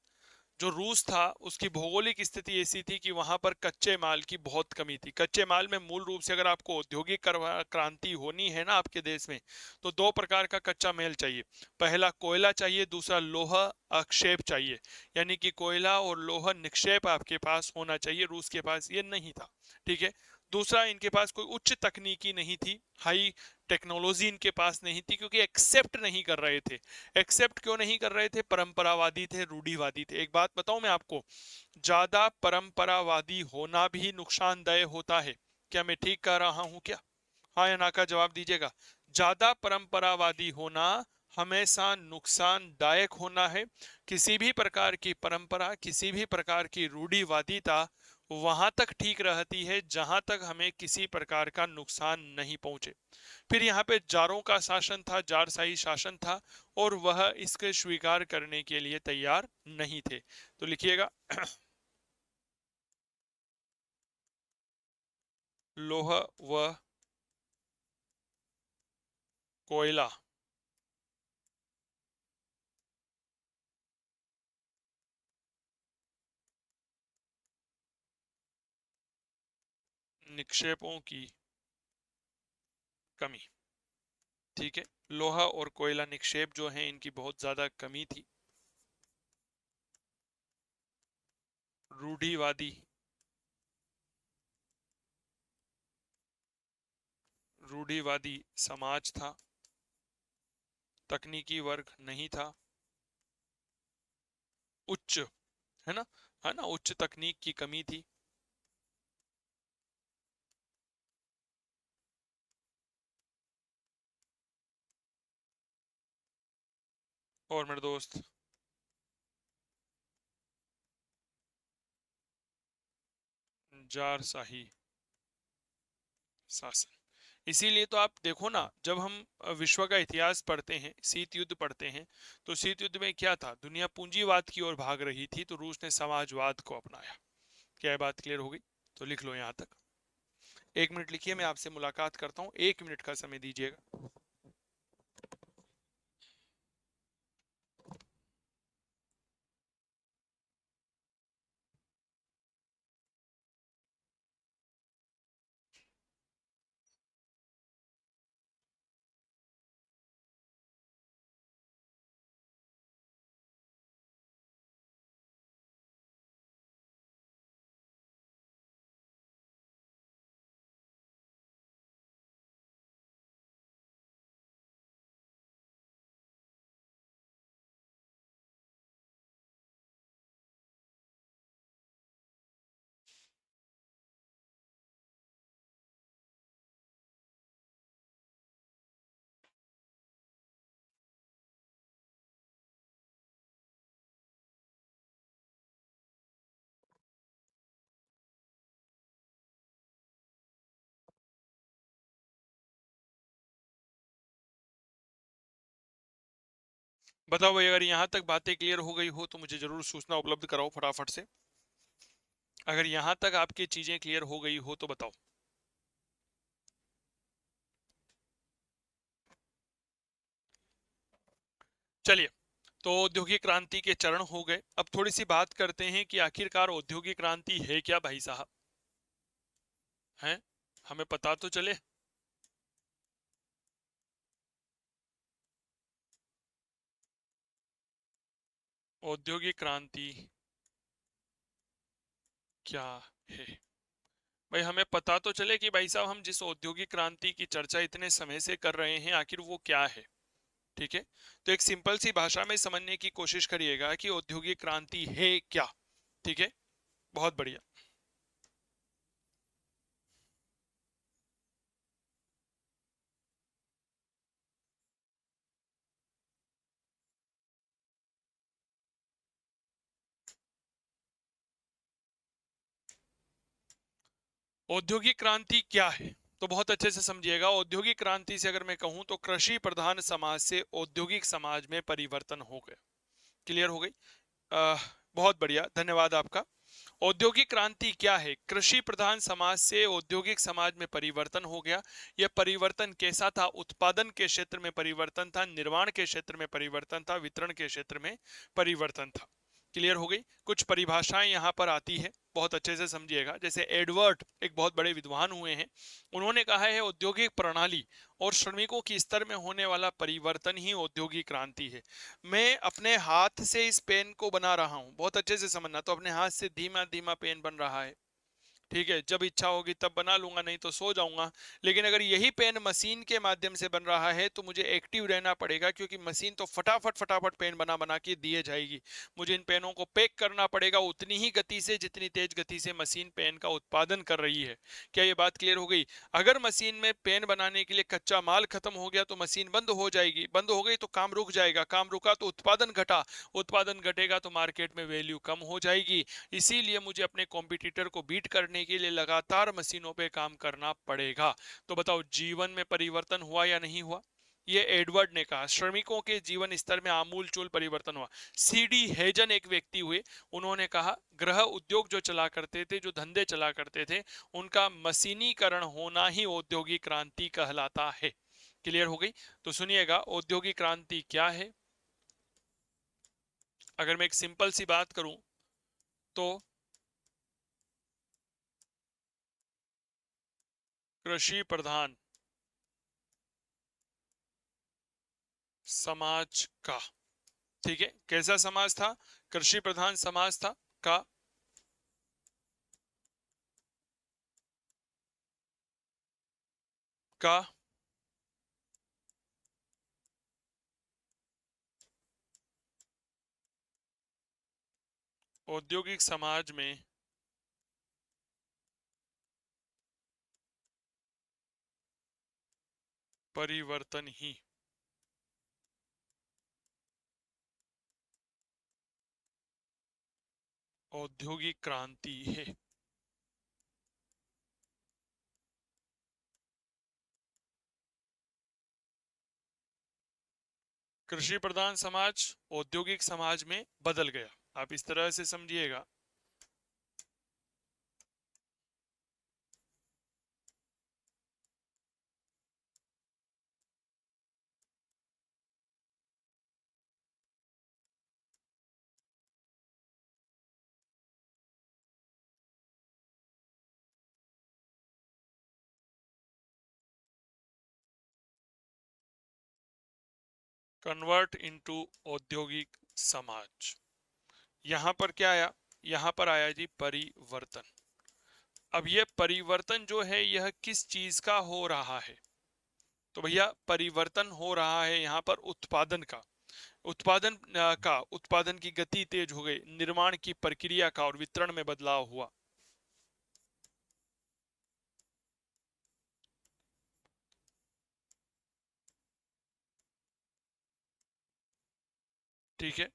जो रूस था उसकी भौगोलिक स्थिति ऐसी थी कि वहां पर कच्चे माल की बहुत कमी थी। कच्चे माल में मूल रूप से अगर आपको औद्योगिक क्रांति होनी है ना आपके देश में, तो दो प्रकार का कच्चा माल चाहिए। पहला कोयला चाहिए, दूसरा लोहा अक्षेप चाहिए। यानी कि कोयला और लोहा निक्षेप आपके पास होना चाहिए। रूस के पास ये नहीं था। ठीक है। दूसरा, इनके पास कोई उच्च तकनीकी नहीं थी, हाई टेक्नोलॉजी इनके पास नहीं थी, क्योंकि एक्सेप्ट नहीं कर रहे थे। एक्सेप्ट क्यों नहीं कर रहे थे? परंपरावादी थे, रूढ़िवादी थे। एक बात बताऊं मैं आपको, ज्यादा परंपरावादी होना भी नुकसानदायक होता है। क्या मैं ठीक कह रहा हूं क्या? हाँ या ना का जवाब दीजिएगा। ज्यादा परंपरावादी होना हमेशा नुकसानदायक होना है। किसी भी प्रकार की परंपरा, किसी भी प्रकार की रूढ़िवादिता वहां तक ठीक रहती है जहां तक हमें किसी प्रकार का नुकसान नहीं पहुंचे। फिर यहाँ पे जारों का शासन था, जारशाही शासन था, और वह इसके स्वीकार करने के लिए तैयार नहीं थे। तो लिखिएगा लोह व कोयला निक्षेपों की कमी। ठीक है। लोहा और कोयला निक्षेप जो हैं इनकी बहुत ज्यादा कमी थी। रूढ़िवादी रूढ़िवादी समाज था। तकनीकी वर्ग नहीं था। उच्च, है ना, उच्च तकनीक की कमी थी। और मेरे दोस्त, जारशाही शासन। इसीलिए तो आप देखो ना, जब हम विश्व का इतिहास पढ़ते हैं, शीत युद्ध पढ़ते हैं, तो शीत युद्ध में क्या था? दुनिया पूंजीवाद की ओर भाग रही थी, तो रूस ने समाजवाद को अपनाया। क्या ये बात क्लियर हो गई? तो लिख लो यहां तक। 1 मिनट लिखिए, मैं आपसे मुलाकात करता हूँ। 1 मिनट का समय दीजिएगा। बताओ भाई, अगर यहाँ तक बातें क्लियर हो गई हो तो मुझे जरूर सूचना उपलब्ध कराओ फटाफट से। अगर यहाँ तक आपकी चीजें क्लियर हो गई हो तो बताओ। चलिए, तो औद्योगिक क्रांति के चरण हो गए। अब थोड़ी सी बात करते हैं कि आखिरकार औद्योगिक क्रांति है क्या भाई साहब, हैं? हमें पता तो चले। औद्योगिक क्रांति क्या है भाई, हमें पता तो चले कि भाई साहब हम जिस औद्योगिक क्रांति की चर्चा इतने समय से कर रहे हैं आखिर वो क्या है। ठीक है, तो एक सिंपल सी भाषा में समझने की कोशिश करिएगा कि औद्योगिक क्रांति है क्या। ठीक है, बहुत बढ़िया। औद्योगिक क्रांति क्या है, तो बहुत अच्छे से समझिएगा। औद्योगिक क्रांति से अगर मैं कहूं तो कृषि प्रधान समाज से औद्योगिक समाज में परिवर्तन हो गया। क्लियर हो गई? बहुत बढ़िया, धन्यवाद आपका। औद्योगिक क्रांति क्या है? कृषि प्रधान समाज से औद्योगिक समाज में परिवर्तन हो गया। यह परिवर्तन कैसा था? उत्पादन के क्षेत्र में परिवर्तन था, निर्माण के क्षेत्र में परिवर्तन था, वितरण के क्षेत्र में परिवर्तन था। क्लियर हो गई? कुछ परिभाषाएं यहां पर आती है, बहुत अच्छे से समझिएगा। जैसे एडवर्ड, एक बहुत बड़े विद्वान हुए हैं, उन्होंने कहा है औद्योगिक प्रणाली और श्रमिकों की स्तर में होने वाला परिवर्तन ही औद्योगिक क्रांति है। मैं अपने हाथ से इस पेन को बना रहा हूं, बहुत अच्छे से समझना, तो अपने हाथ से धीमा धीमा पेन बन रहा है। ठीक है, जब इच्छा होगी तब बना लूंगा, नहीं तो सो जाऊंगा। लेकिन अगर यही पेन मशीन के माध्यम से बन रहा है तो मुझे एक्टिव रहना पड़ेगा, क्योंकि मशीन तो फटाफट फटाफट पेन बना बना के दिए जाएगी। मुझे इन पेनों को पैक करना पड़ेगा उतनी ही गति से जितनी तेज गति से मशीन पेन का उत्पादन कर रही है। क्या ये बात क्लियर हो गई? अगर मशीन में पेन बनाने के लिए कच्चा माल खत्म हो गया तो मशीन बंद हो जाएगी, बंद हो गई तो काम रुक जाएगा, काम रुका तो उत्पादन घटा, उत्पादन घटेगा तो मार्केट में वैल्यू कम हो जाएगी। इसीलिए मुझे अपने कॉम्पिटिटर को बीट करने के लिए लगातार मशीनों पे काम करना पड़ेगा। तो बताओ, जीवन में परिवर्तन हुआ या नहीं हुआ? ये एडवर्ड ने कहा। श्रमिकों के जीवन स्तर में आमूल चूल परिवर्तन हुआ। सीडी हेजन एक व्यक्ति हुए, उन्होंने कहा गृह उद्योग जो चला करते थे, जो धंधे चला करते थे, उनका मशीनीकरण होना ही औद्योगिक क्रांति कहलाता है। क्लियर हो गई? तो सुनिएगा, औद्योगिक क्रांति क्या है। अगर मैं एक सिंपल सी बात करूं तो कृषि प्रधान समाज का, ठीक है, कैसा समाज था? कृषि प्रधान समाज था का का औद्योगिक समाज में परिवर्तन ही औद्योगिक क्रांति है। कृषि प्रधान समाज औद्योगिक समाज में बदल गया, आप इस तरह से समझिएगा। कन्वर्ट इनटू औद्योगिक समाज, यहां पर क्या आया? यहां पर आया जी परिवर्तन। अब यह परिवर्तन जो है यह किस चीज का हो रहा है? तो भैया परिवर्तन हो रहा है यहाँ पर उत्पादन का। उत्पादन की गति तेज हो गई, निर्माण की प्रक्रिया का और वितरण में बदलाव हुआ। ठीक है,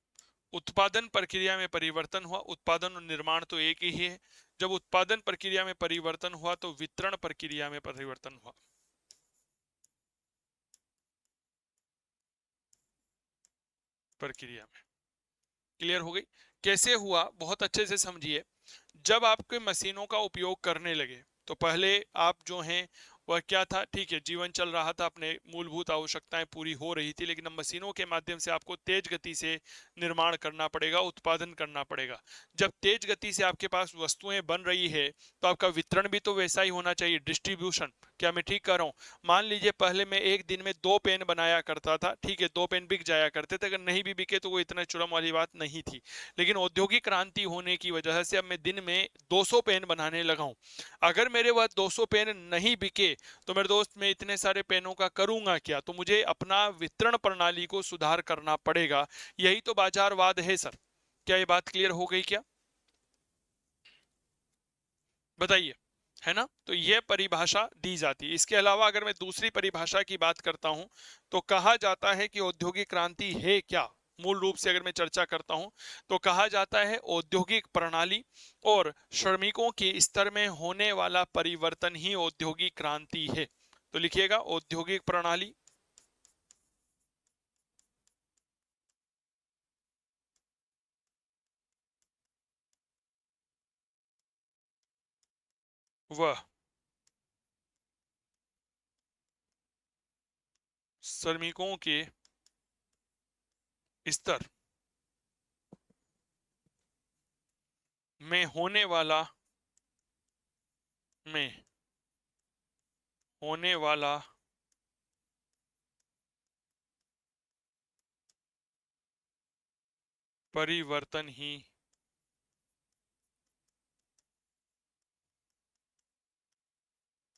उत्पादन प्रक्रिया में परिवर्तन हुआ। उत्पादन और निर्माण तो एक ही है। जब उत्पादन प्रक्रिया में परिवर्तन हुआ तो वितरण प्रक्रिया में परिवर्तन हुआ। प्रक्रिया में क्लियर हो गई? कैसे हुआ, बहुत अच्छे से समझिए। जब आपके मशीनों का उपयोग करने लगे तो पहले आप जो हैं वह क्या था? ठीक है, जीवन चल रहा था, अपने मूलभूत आवश्यकताएं पूरी हो रही थी, लेकिन अब मशीनों के माध्यम से आपको तेज गति से निर्माण करना पड़ेगा, उत्पादन करना पड़ेगा। जब तेज गति से आपके पास वस्तुएं बन रही है तो आपका वितरण भी तो वैसा ही होना चाहिए, डिस्ट्रीब्यूशन। क्या मैं ठीक कर रहा हूँ? मान लीजिए पहले मैं एक दिन में 2 पेन बनाया करता था, ठीक है, 2 पेन बिक जाया करते थे, अगर नहीं भी बिके तो वो इतना चुड़म वाली बात नहीं थी। लेकिन औद्योगिक क्रांति होने की वजह से अब मैं दिन में 200 पेन बनाने लगा हूं। अगर मेरे वह 200 पेन नहीं बिके तो मेरे दोस्त, मैं इतने सारे पेनों का करूंगा क्या? तो मुझे अपना वितरण प्रणाली को सुधार करना पड़ेगा। यही तो बाजारवाद है सर। क्या ये बात क्लियर हो गई क्या? बताइए, है ना? तो यह परिभाषा दी जाती है। इसके अलावा अगर मैं दूसरी परिभाषा की बात करता हूं तो कहा जाता है कि औद्योगिक क्रांति है क्या। मूल रूप से अगर मैं चर्चा करता हूं तो कहा जाता है औद्योगिक प्रणाली और श्रमिकों के स्तर में होने वाला परिवर्तन ही औद्योगिक क्रांति है। तो लिखिएगा, औद्योगिक प्रणाली, वह श्रमिकों के स्तर में में होने वाला परिवर्तन ही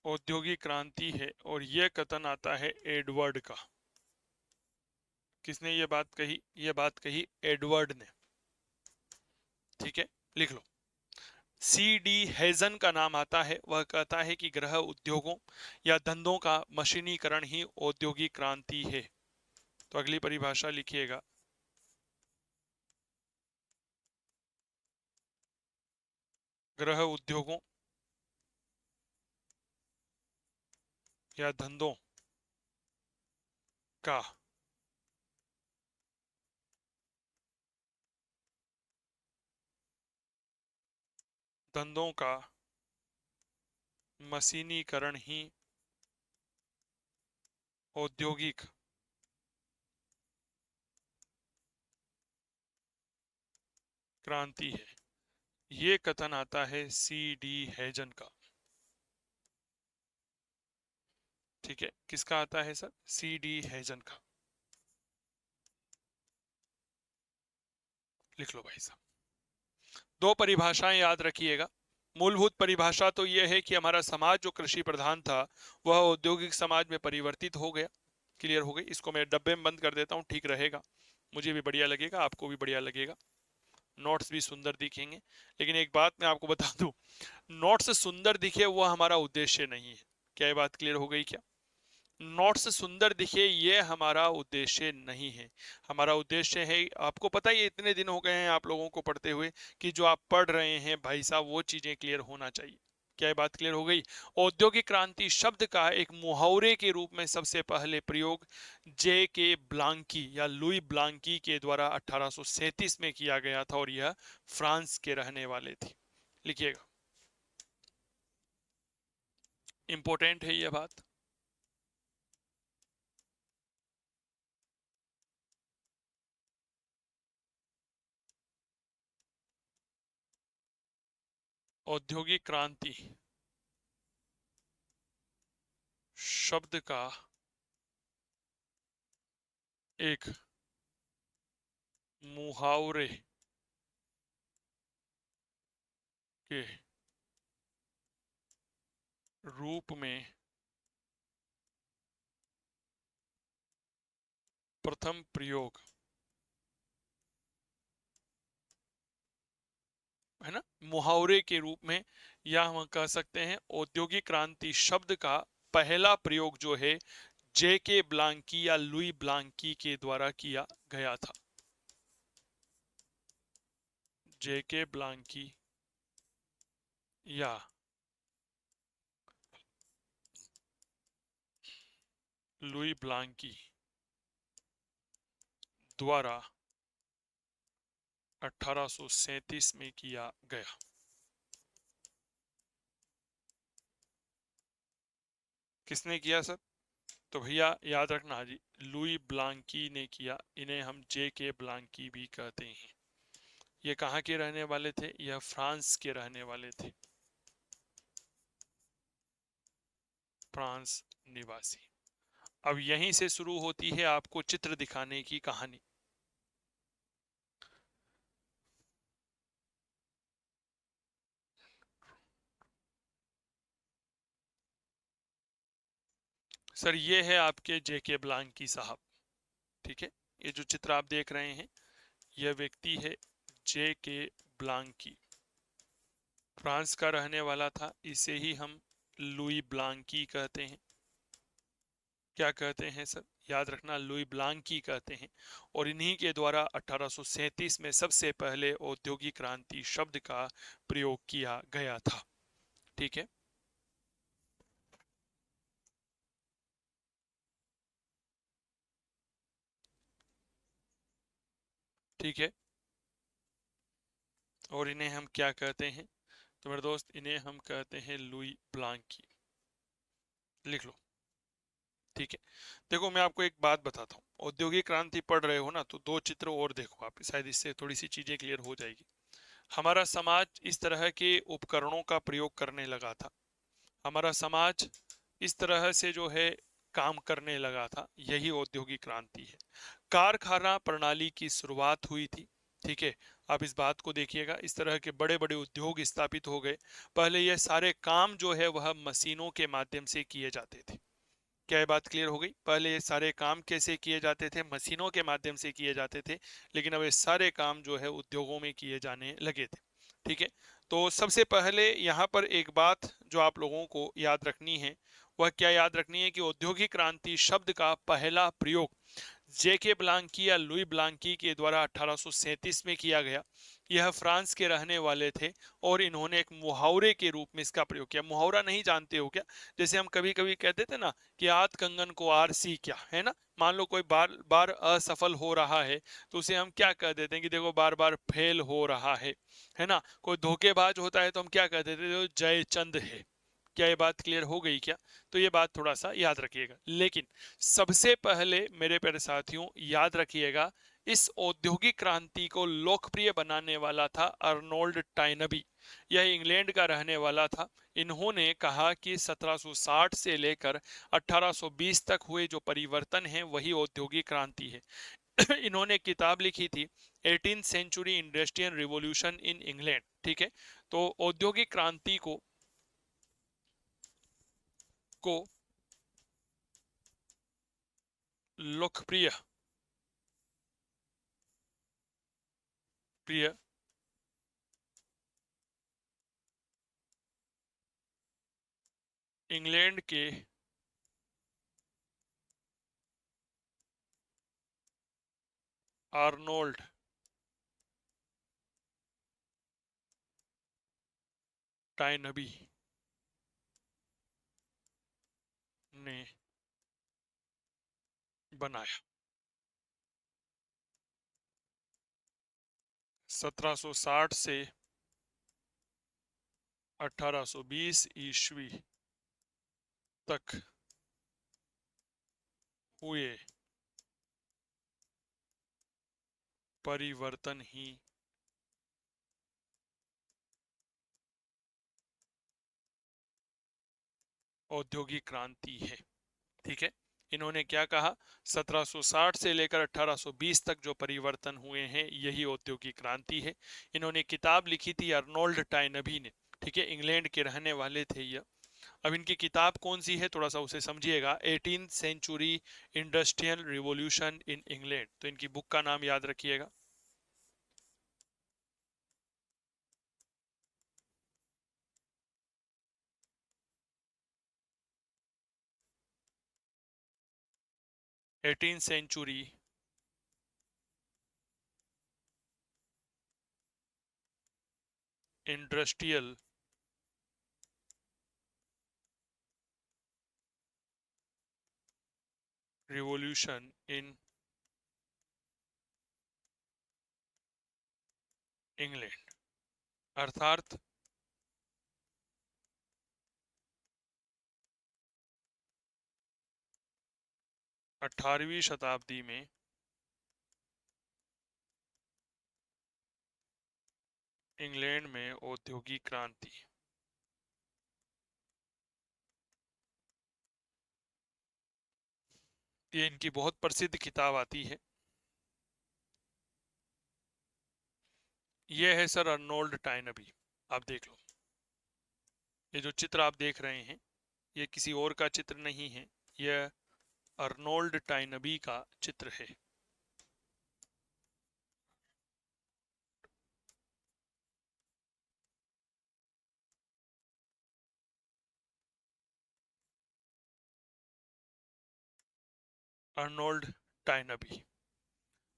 औद्योगिक क्रांति है। और यह कथन आता है एडवर्ड का। किसने ये बात कही? ये बात कही एडवर्ड ने। ठीक है, लिख लो। सी डी हेजन का नाम आता है। वह कहता है कि गृह उद्योगों या धंधों का मशीनीकरण ही औद्योगिक क्रांति है। तो अगली परिभाषा लिखिएगा, गृह उद्योगों या का धंधों का मशीनीकरण ही औद्योगिक क्रांति है। ये कथन आता है सी डी हेजन का। ठीक है, किसका आता है सर? सी डी हेजन का। लिख लो भाई साहब। दो परिभाषाएं याद रखिएगा। मूलभूत परिभाषा तो यह है कि हमारा समाज जो कृषि प्रधान था वह औद्योगिक समाज में परिवर्तित हो गया। क्लियर हो गई? इसको मैं डब्बे में बंद कर देता हूं, ठीक रहेगा, मुझे भी बढ़िया लगेगा, आपको भी बढ़िया लगेगा, नोट्स भी सुंदर दिखेंगे। लेकिन एक बात मैं आपको बता दूं, नोट्स सुंदर दिखे वह हमारा उद्देश्य नहीं है। क्या ये बात क्लियर हो गई क्या? नोट्स सुंदर दिखे ये हमारा उद्देश्य नहीं है। हमारा उद्देश्य है, आपको पता ही है, इतने दिन हो गए हैं आप लोगों को पढ़ते हुए, कि जो आप पढ़ रहे हैं भाई साहब वो चीजें क्लियर होना चाहिए। क्या ये बात क्लियर हो गई? औद्योगिक क्रांति शब्द का एक मुहावरे के रूप में सबसे पहले प्रयोग जे के ब्लांकी या लुई ब्लांकी के द्वारा 1837 में किया गया था, और यह फ्रांस के रहने वाले थे। लिखिएगा, इंपॉर्टेंट है यह बात। औद्योगिक क्रांति शब्द का एक मुहावरे के रूप में प्रथम प्रयोग, है ना, मुहावरे के रूप में, या हम कह सकते हैं औद्योगिक क्रांति शब्द का पहला प्रयोग जो है जे के ब्लांकी या लुई ब्लांकी के द्वारा किया गया था। जे के ब्लांकी या लुई ब्लांकी द्वारा 1837 में किया गया। किसने किया सर? तो भैया याद रखना जी, लुई ब्लांकी ने किया। इन्हें हम जे के ब्लांकी भी कहते हैं। ये कहाँ के रहने वाले थे? यह फ्रांस के रहने वाले थे, फ्रांस निवासी। अब यहीं से शुरू होती है आपको चित्र दिखाने की कहानी। सर ये है आपके जेके ब्लांकी साहब, ठीक है। ये जो चित्र आप देख रहे हैं, यह व्यक्ति है जेके ब्लांकी, फ्रांस का रहने वाला था। इसे ही हम लुई ब्लांकी कहते हैं। क्या कहते हैं सर? याद रखना, लुई ब्लांकी कहते हैं। और इन्हीं के द्वारा 1837 में सबसे पहले औद्योगिक क्रांति शब्द का प्रयोग किया गया था, ठीक है। ठीक है, और इन्हें हम क्या कहते हैं तो मेरे दोस्त? इन्हें हम कहते हैं लुई ब्लांकी। लिख लो, ठीक है। देखो मैं आपको एक बात बताता हूँ, औद्योगिक क्रांति पढ़ रहे हो ना, तो दो चित्र और देखो आप, शायद इससे थोड़ी सी चीजें क्लियर हो जाएगी। हमारा समाज इस तरह के उपकरणों का प्रयोग करने लगा था, हमारा समाज इस तरह से जो है काम करने लगा था, यही औद्योगिक क्रांति है। कारखाना प्रणाली की शुरुआत हुई थी, ठीक है। आप इस बात को देखिएगा, इस तरह के बड़े बड़े उद्योग स्थापित हो गए। पहले यह सारे काम जो है वह मशीनों के माध्यम से किए जाते थे। क्या ये बात क्लियर हो गई? पहले ये सारे काम कैसे किए जाते थे? मशीनों के माध्यम से किए जाते थे, लेकिन अब ये सारे काम जो है उद्योगों में किए जाने लगे थे, ठीक है। तो सबसे पहले यहाँ पर एक बात जो आप लोगों को याद रखनी है, वह क्या याद रखनी है कि औद्योगिक क्रांति शब्द का पहला प्रयोग जेके ब्लांकी या लुई ब्लांकी के द्वारा 1837 में किया गया। यह फ्रांस के रहने वाले थे और इन्होंने एक मुहावरे के रूप में इसका प्रयोग किया। मुहावरा नहीं जानते हो क्या? जैसे हम कभी कभी कहते थे ना कि आद कंगन को आर सी क्या है ना। मान लो कोई बार बार असफल हो रहा है, तो उसे हम क्या कह देते हैं कि देखो बार बार फेल हो रहा है ना। कोई धोखेबाज होता है तो हम क्या कह देते हैं? जयचंद है। क्या ये बात क्लियर हो गई क्या? तो ये बात थोड़ा सा याद रखिएगा। लेकिन सबसे पहले मेरे प्यारे साथियों याद रखिएगा, इस औद्योगिक क्रांति को लोकप्रिय बनाने वाला था अर्नोल्ड टाइनबी। यह इंग्लैंड का रहने वाला था। इन्होंने कहा कि 1760 से लेकर 1820 तक हुए जो परिवर्तन है वही औद्योगिक क्रांति है। इन्होंने किताब लिखी थी 18th century industrial revolution in England, ठीक है। तो औद्योगिक क्रांति को लोकप्रिय प्रिय इंग्लैंड के आर्नोल्ड टाइनबी ने बनाया। 1760 से 1820 ईस्वी तक हुए परिवर्तन ही औद्योगिक क्रांति है, ठीक है। इन्होंने क्या कहा? 1760 से लेकर 1820 तक जो परिवर्तन हुए हैं यही औद्योगिक क्रांति है। इन्होंने किताब लिखी थी अर्नोल्ड टाइनबी ने, ठीक है। इंग्लैंड के रहने वाले थे यह। अब इनकी किताब कौन सी है थोड़ा सा उसे समझिएगा, 18th century industrial revolution in England. तो इनकी बुक का नाम याद रखिएगा, 18th century industrial revolution in England. अर्थात 18वीं शताब्दी में इंग्लैंड में औद्योगिक क्रांति। ये इनकी बहुत प्रसिद्ध किताब आती है। ये है सर अर्नोल्ड टाइनबी। आप देख लो, ये जो चित्र आप देख रहे हैं ये किसी और का चित्र नहीं है, यह अर्नोल्ड टाइनबी का चित्र है। Arnold Toynbee.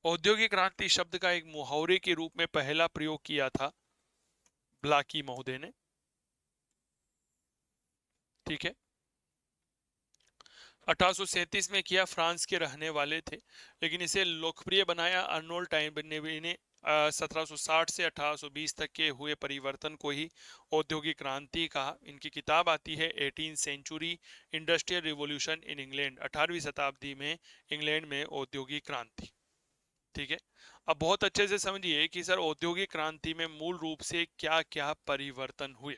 औद्योगिक क्रांति शब्द का एक मुहावरे के रूप में पहला प्रयोग किया था ब्लाकी महोदय ने। ठीक है, 1837 में किया, फ्रांस के रहने वाले थे, लेकिन इसे लोकप्रिय बनाया अर्नोल्ड टाइनबी ने। 1760 से 1820 तक के हुए परिवर्तन को ही औद्योगिक क्रांति कहा। इनकी किताब आती है 18 century industrial revolution in England, 18वीं शताब्दी में इंग्लैंड में औद्योगिक क्रांति। ठीक है, अब बहुत अच्छे से समझिए कि सर औद्योगिक क्रांति में मूल रूप से क्या क्या परिवर्तन हुए।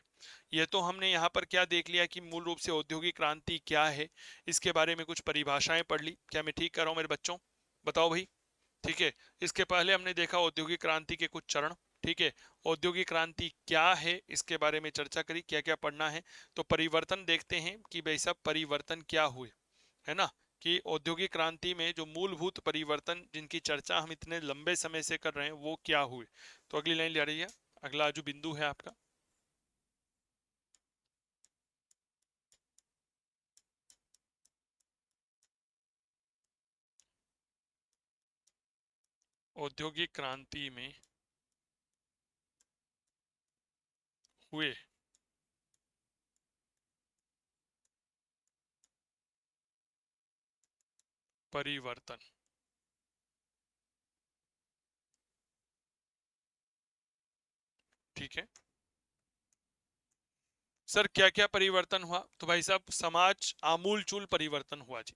ये तो हमने यहाँ पर क्या देख लिया कि मूल रूप से औद्योगिक क्रांति क्या है, इसके बारे में कुछ परिभाषाएं पढ़ ली। क्या मैं ठीक कर रहा हूँ मेरे बच्चों? बताओ भाई। ठीक है, इसके पहले हमने देखा औद्योगिक क्रांति के कुछ चरण। ठीक है, औद्योगिक क्रांति क्या है इसके बारे में चर्चा करी, क्या क्या पढ़ना है। तो परिवर्तन देखते हैं कि भाई सब परिवर्तन क्या हुए, है ना, कि औद्योगिक क्रांति में जो मूलभूत परिवर्तन जिनकी चर्चा हम इतने लंबे समय से कर रहे हैं वो क्या हुए। तो अगली लाइन ले रही है, अगला जो बिंदु है आपका, औद्योगिक क्रांति में हुए परिवर्तन। ठीक है सर, क्या क्या परिवर्तन हुआ? तो भाई साहब समाज आमूलचूल परिवर्तन हुआ जी।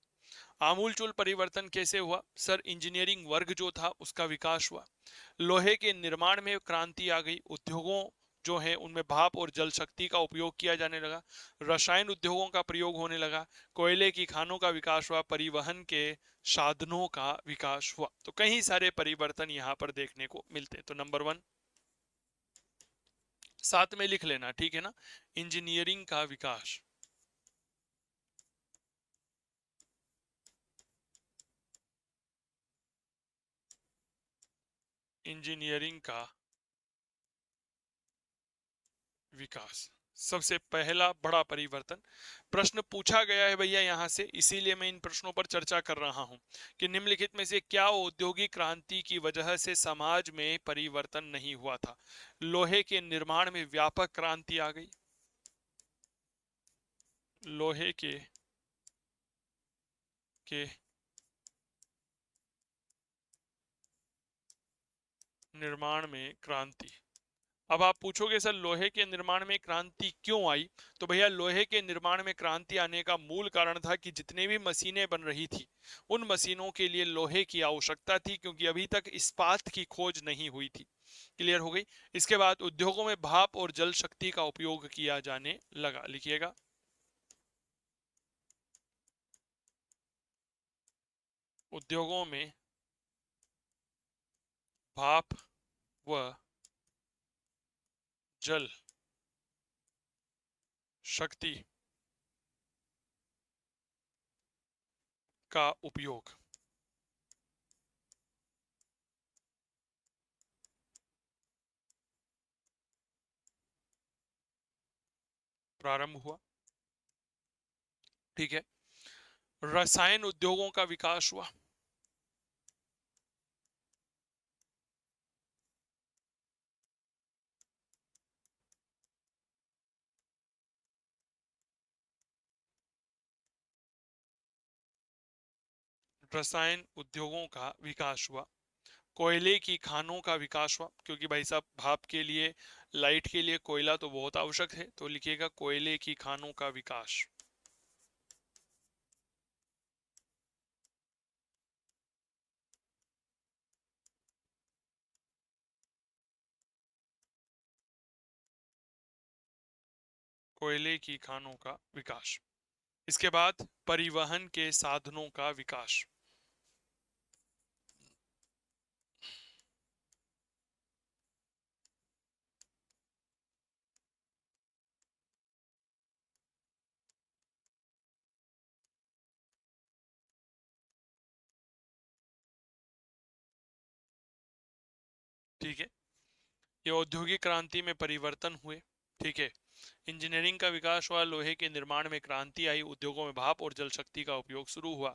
आमूलचूल परिवर्तन कैसे हुआ सर? इंजीनियरिंग वर्ग जो था उसका विकास हुआ, लोहे के निर्माण में क्रांति आ गई, उद्योगों जो है उनमें भाप और जल शक्ति का उपयोग किया जाने लगा, रसायन उद्योगों का प्रयोग होने लगा, कोयले की खानों का विकास हुआ, परिवहन के साधनों का विकास हुआ। तो कई सारे परिवर्तन यहाँ पर देखने को मिलते हैं। तो नंबर 1 साथ में लिख लेना, ठीक है ना, इंजीनियरिंग का विकास। इंजीनियरिंग का विकास सबसे पहला बड़ा परिवर्तन। प्रश्न पूछा गया है भैया यहां से, इसीलिए मैं इन प्रश्नों पर चर्चा कर रहा हूं कि निम्नलिखित में से क्या औद्योगिक क्रांति की वजह से समाज में परिवर्तन नहीं हुआ था? लोहे के निर्माण में व्यापक क्रांति आ गई, लोहे के निर्माण में क्रांति। अब आप पूछोगे सर लोहे के निर्माण में क्रांति क्यों आई? तो भैया लोहे के निर्माण में क्रांति आने का मूल कारण था कि जितने भी मशीनें बन रही थी उन मशीनों के लिए लोहे की आवश्यकता थी, क्योंकि अभी तक इस्पात की खोज नहीं हुई थी। क्लियर हो गई? इसके बाद उद्योगों में भाप और जल शक्ति का उपयोग किया जाने लगा। लिखिएगा, उद्योगों में भाप व जल शक्ति का उपयोग प्रारंभ हुआ। ठीक है, रसायन उद्योगों का विकास हुआ, रसायन उद्योगों का विकास हुआ, कोयले की खानों का विकास हुआ, क्योंकि भाई साहब भाप के लिए, लाइट के लिए कोयला तो बहुत आवश्यक है, तो लिखिएगा कोयले की खानों का विकास। कोयले की खानों का विकास। इसके बाद परिवहन के साधनों का विकास। ठीक है, ये औद्योगिक क्रांति में परिवर्तन हुए। ठीक है, इंजीनियरिंग का विकास हुआ, लोहे के निर्माण में क्रांति आई, उद्योगों में भाप और जल शक्ति का उपयोग शुरू हुआ,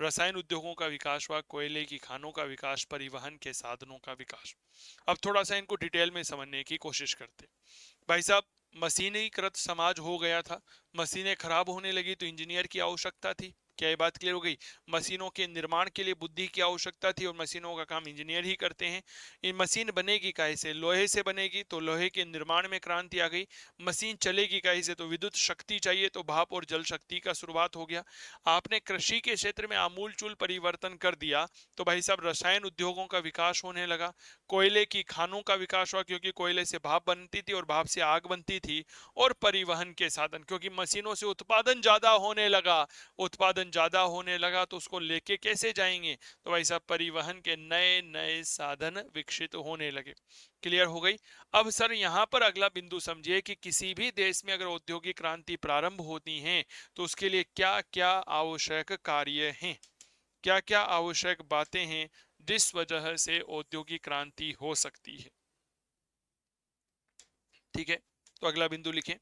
रसायन उद्योगों का विकास हुआ, कोयले की खानों का विकास, परिवहन के साधनों का विकास। अब थोड़ा सा इनको डिटेल में समझने की कोशिश करते। भाई साहब, मशीनीकृत समाज हो गया था, मशीनें खराब होने लगी तो इंजीनियर की आवश्यकता थी। क्या ये बात क्लियर हो गई? मशीनों के निर्माण के लिए बुद्धि की आवश्यकता थी और मशीनों का काम इंजीनियर ही करते हैं। ये मशीन बनेगी काहे से? लोहे से बनेगी, तो लोहे के निर्माण में क्रांति आ गई। मशीन चलेगी काहे से? तो विद्युत शक्ति चाहिए, तो भाप और जल शक्ति का शुरुआत हो गया। आपने कृषि के क्षेत्र में आमूलचूल परिवर्तन कर दिया, तो भाई साहब रसायन उद्योगों का विकास होने लगा। कोयले की खानों का विकास हुआ, क्योंकि कोयले से भाप बनती थी और भाप से आग बनती थी। और परिवहन के साधन, क्योंकि मशीनों से उत्पादन ज्यादा होने लगा, उत्पादन ज्यादा होने लगा तो उसको लेके कैसे जाएंगे? तो भाई साहब परिवहन के नए नए साधन विकसित होने लगे। क्लियर हो गई? अब सर यहां पर अगला बिंदु समझिए कि किसी भी देश में अगर औद्योगिक क्रांति प्रारंभ होती है तो उसके लिए क्या क्या आवश्यक कार्य हैं, क्या क्या आवश्यक बातें हैं जिस वजह से औद्योगिक क्रांति हो सकती है। ठीक है, तो अगला बिंदु लिखें।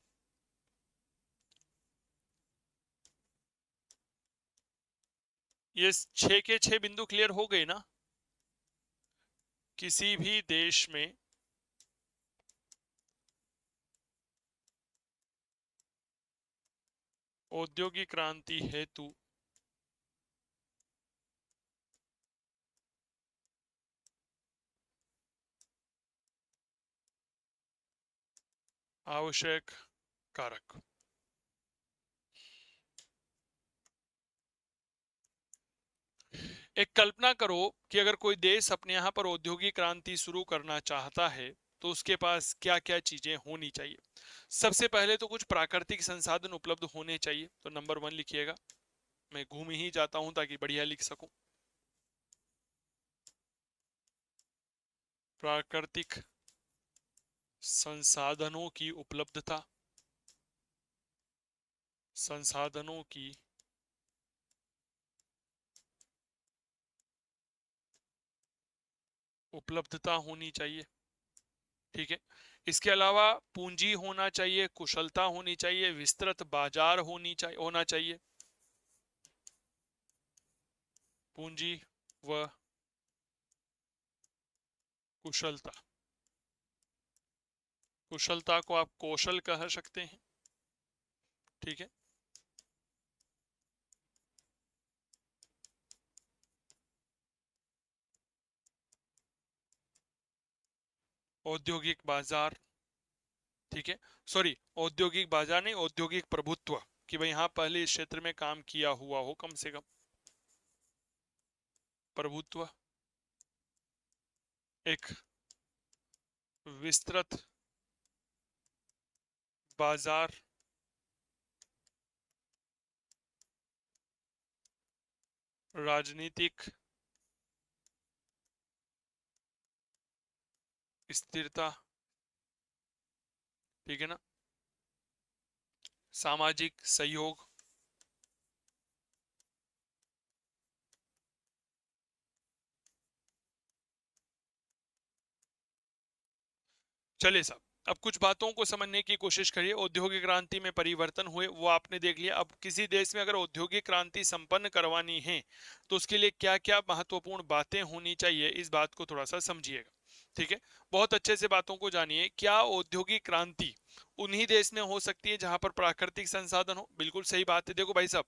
ये 6 के 6 बिंदु क्लियर हो गए ना? किसी भी देश में औद्योगिक क्रांति हेतु आवश्यक कारक। एक कल्पना करो कि अगर कोई देश अपने यहाँ पर औद्योगिक क्रांति शुरू करना चाहता है तो उसके पास क्या क्या चीजें होनी चाहिए। सबसे पहले तो कुछ प्राकृतिक संसाधन उपलब्ध होने चाहिए, तो नंबर 1 लिखिएगा। मैं घूम ही जाता हूं ताकि बढ़िया लिख सकूं। प्राकृतिक संसाधनों की उपलब्धता, संसाधनों की उपलब्धता होनी चाहिए। ठीक है, इसके अलावा पूंजी होना चाहिए, कुशलता होनी चाहिए, विस्तृत बाजार होना चाहिए। पूंजी व कुशलता, कुशलता को आप कौशल कह सकते हैं। ठीक है, औद्योगिक बाजार। ठीक है, सॉरी, औद्योगिक बाजार नहीं, औद्योगिक प्रभुत्व, कि भाई हाँ पहले इस क्षेत्र में काम किया हुआ हो कम से कम। प्रभुत्व, एक विस्तृत बाजार, राजनीतिक स्थिरता। ठीक है ना, सामाजिक सहयोग। चलिए साहब, अब कुछ बातों को समझने की कोशिश करिए। औद्योगिक क्रांति में परिवर्तन हुए वो आपने देख लिया। अब किसी देश में अगर औद्योगिक क्रांति संपन्न करवानी है तो उसके लिए क्या क्या महत्वपूर्ण बातें होनी चाहिए, इस बात को थोड़ा सा समझिएगा। ठीक है, बहुत अच्छे से बातों को जानिए। क्या औद्योगिक क्रांति उन्हीं देश में हो सकती है जहां पर प्राकृतिक संसाधन हो? बिल्कुल सही बात है। देखो भाई साहब,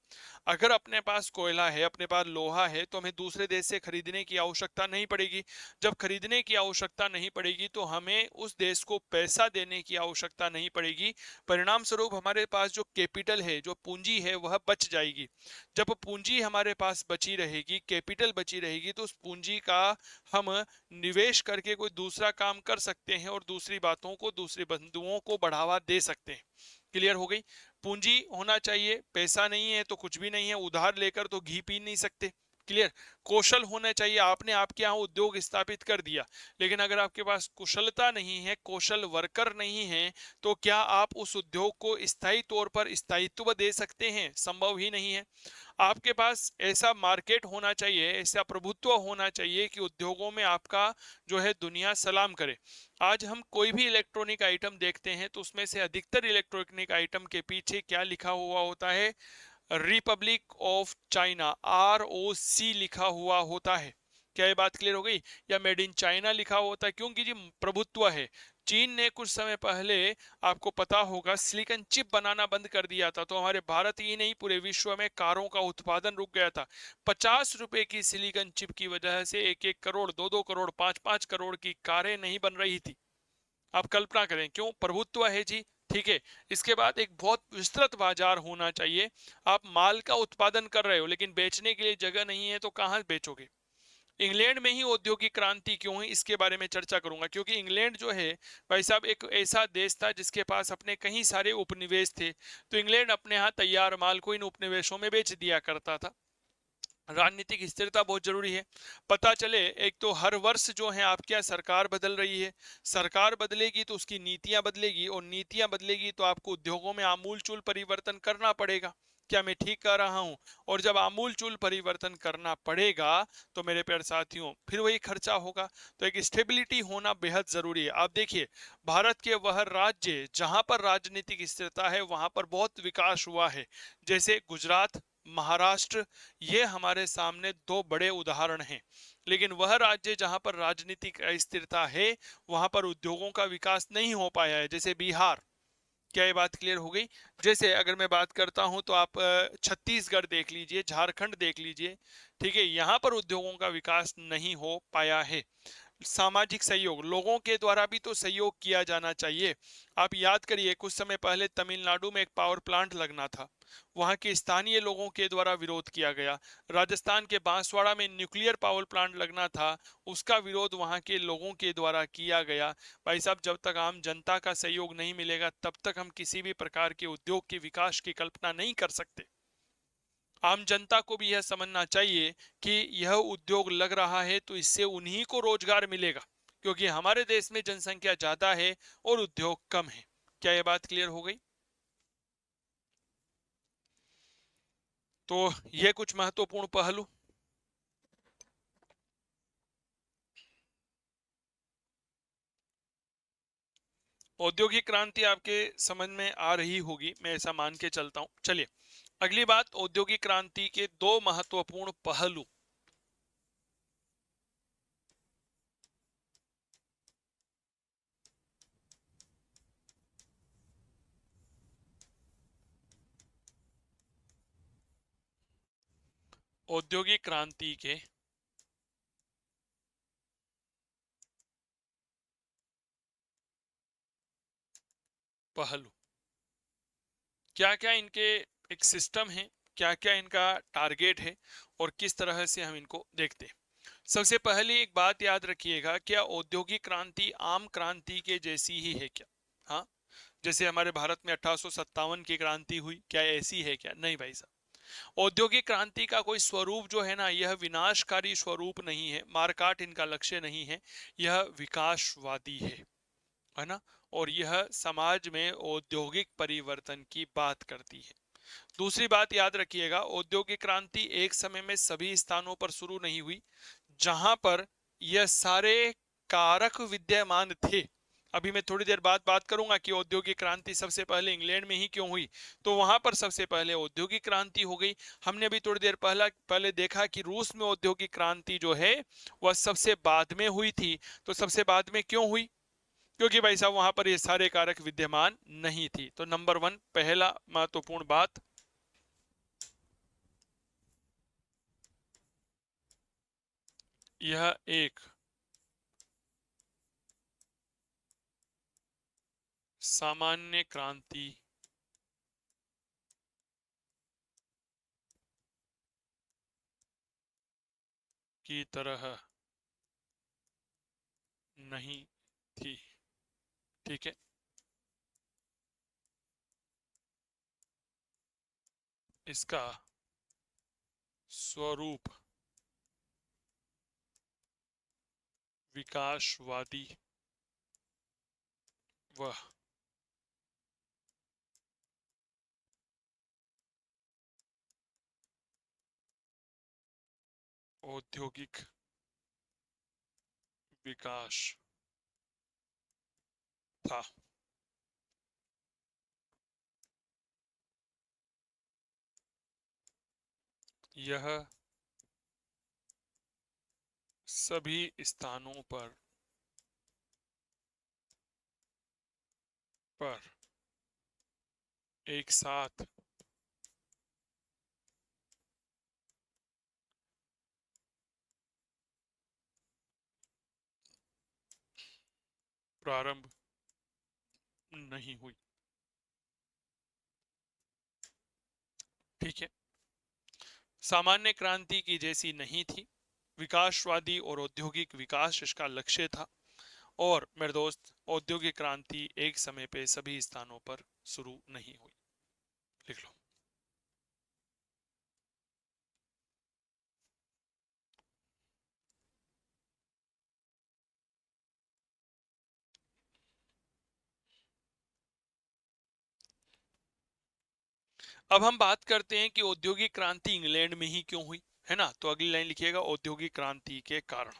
अगर अपने पास कोयला है, अपने पास लोहा है, तो हमें दूसरे देश से खरीदने की आवश्यकता नहीं पड़ेगी। जब खरीदने की आवश्यकता नहीं पड़ेगी तो हमें उस देश को पैसा देने की आवश्यकता नहीं पड़ेगी। परिणाम स्वरूप हमारे पास जो कैपिटल है, जो पूंजी है, वह बच जाएगी। जब पूंजी हमारे पास बची रहेगी, कैपिटल बची रहेगी, तो उस पूंजी का हम निवेश करके कोई दूसरा काम कर सकते हैं और दूसरी बातों को, दूसरे बंधुओं को बढ़ावा दे सकते हैं। क्लियर हो गई। पूंजी होना चाहिए, पैसा नहीं है तो कुछ भी नहीं है, उधार लेकर तो घी पी नहीं सकते। क्लियर। कौशल होना चाहिए, आपने आपके यहाँ उद्योग स्थापित कर दिया, लेकिन अगर आपके पास कुशलता नहीं है, कौशल वर्कर नहीं है, तो क्या आप उस उद्योग को स्थायी तौर पर स्थायित्व दे सकते हैं? संभव ही नहीं है। आपके पास ऐसा मार्केट होना चाहिए, ऐसा प्रभुत्व होना चाहिए कि उद्योगों में आपका जो है दुनिया सलाम करे। आज हम कोई भी इलेक्ट्रॉनिक आइटम देखते हैं तो उसमें से अधिकतर इलेक्ट्रॉनिक आइटम के पीछे क्या लिखा हुआ होता है? रिपब्लिक ऑफ चाइना, ROC लिखा हुआ होता है। क्या ये बात क्लियर हो गई? या मेड इन चाइना लिखा होता है, क्योंकि जी प्रभुत्व है। चीन ने कुछ समय पहले, आपको पता होगा, सिलिकॉन चिप बनाना बंद कर दिया था, तो हमारे भारत ही नहीं पूरे विश्व में कारों का उत्पादन रुक गया था। 50 रुपए की सिलिकॉन चिप की वजह से 1-1 करोड़, 2-2 करोड़, 5-5 करोड़ की कारें नहीं बन रही थी। आप कल्पना करें, क्यों? प्रभुत्व है जी। ठीक है। इसके बाद एक बहुत विस्तृत बाजार होना चाहिए। आप माल का उत्पादन कर रहे हो लेकिन बेचने के लिए जगह नहीं है, तो कहां बेचोगे? इंग्लैंड में ही औद्योगिक क्रांति क्यों है, इसके बारे में चर्चा करूंगा, क्योंकि इंग्लैंड जो है भाई साहब एक ऐसा देश था जिसके पास अपने कई सारे उपनिवेश थे, तो इंग्लैंड अपने यहाँ तैयार माल को इन उपनिवेशों में बेच दिया करता था। राजनीतिक स्थिरता बहुत जरूरी है। पता चले, एक तो हर वर्ष जो है आपके यहाँ सरकार बदल रही है, सरकार बदलेगी तो उसकी नीतियां बदलेगी, और नीतियां बदलेगी तो आपको उद्योगों में आमूलचूल परिवर्तन करना पड़ेगा। क्या मैं ठीक कह रहा हूं? और जब आमूलचूल परिवर्तन करना पड़ेगा तो मेरे प्यारे साथियों फिर वही खर्चा होगा। तो एक स्टेबिलिटी होना बेहद जरूरी है। आप देखिए, भारत के वह राज्य जहां पर राजनीतिक स्थिरता है वहां पर बहुत विकास हुआ है, जैसे गुजरात, महाराष्ट्र, ये हमारे सामने दो बड़े उदाहरण हैं। लेकिन वह राज्य जहां पर राजनीतिक अस्थिरता है वहां पर उद्योगों का विकास नहीं हो पाया है, जैसे बिहार। क्या ये बात क्लियर हो गई? जैसे अगर मैं बात करता हूं तो आप छत्तीसगढ़ देख लीजिए, झारखंड देख लीजिए। ठीक है, यहां पर उद्योगों का विकास नहीं हो पाया है। सामाजिक सहयोग, लोगों के द्वारा भी तो सहयोग किया जाना चाहिए। आप याद करिए, कुछ समय पहले तमिलनाडु में एक पावर प्लांट लगना था, वहां के स्थानीय लोगों के द्वारा विरोध किया गया। राजस्थान के बांसवाड़ा में न्यूक्लियर पावर प्लांट लगना था, उसका विरोध वहां के लोगों के द्वारा किया गया। भाई साहब, जब तक आम जनता का सहयोग नहीं मिलेगा तब तक हम किसी भी प्रकार के उद्योग के विकास की कल्पना नहीं कर सकते। आम जनता को भी यह समझना चाहिए कि यह उद्योग लग रहा है तो इससे उन्हीं को रोजगार मिलेगा, क्योंकि हमारे देश में जनसंख्या ज्यादा है और उद्योग कम है। क्या यह बात क्लियर हो गई? तो यह कुछ महत्वपूर्ण पहलू। औद्योगिक क्रांति आपके समझ में आ रही होगी, मैं ऐसा मान के चलता हूं। चलिए, अगली बात, औद्योगिक क्रांति के दो महत्वपूर्ण पहलू। औद्योगिक क्रांति के पहलू, क्या क्या इनके एक सिस्टम है, क्या क्या इनका टारगेट है, और किस तरह से हम इनको देखते हैं। सबसे पहले एक बात याद रखिएगा, क्या औद्योगिक क्रांति आम क्रांति के जैसी ही है क्या? हाँ, जैसे हमारे भारत में 1857 की क्रांति हुई, क्या ऐसी है क्या? नहीं भाई साहब। औद्योगिक क्रांति का कोई स्वरूप जो है ना, यह विनाशकारी स्वरूप नहीं है, मारकाट इनका लक्ष्य नहीं है, यह विकासवादी है ना। और यह समाज में औद्योगिक परिवर्तन की बात करती है। दूसरी बात याद रखिएगा, औद्योगिक क्रांति एक समय में सभी स्थानों पर शुरू नहीं हुई। जहां पर यह सारे कारक विद्यमान थे, अभी मैं थोड़ी देर बाद बात करूंगा कि औद्योगिक क्रांति सबसे पहले इंग्लैंड में ही क्यों हुई, तो वहां पर सबसे पहले औद्योगिक क्रांति हो गई। हमने भी थोड़ी देर पहले देखा कि रूस में औद्योगिक क्रांति जो है वह सबसे बाद में हुई थी। तो सबसे बाद में क्यों हुई? क्योंकि भाई साहब वहां पर ये सारे कारक विद्यमान नहीं थी। तो नंबर वन, पहला महत्वपूर्ण बात, यह एक सामान्य क्रांति की तरह नहीं थी। ठीक है। इसका स्वरूप विकासवादी व औद्योगिक विकास था। यह सभी स्थानों पर एक साथ प्रारंभ नहीं हुई। ठीक है, सामान्य क्रांति की जैसी नहीं थी, विकासवादी और औद्योगिक विकास इसका लक्ष्य था। और मेरे दोस्त, औद्योगिक क्रांति एक समय पे सभी स्थानों पर शुरू नहीं हुई। लिख लो। अब हम बात करते हैं कि औद्योगिक क्रांति इंग्लैंड में ही क्यों हुई, है ना। तो अगली लाइन लिखिएगा, औद्योगिक क्रांति के कारण।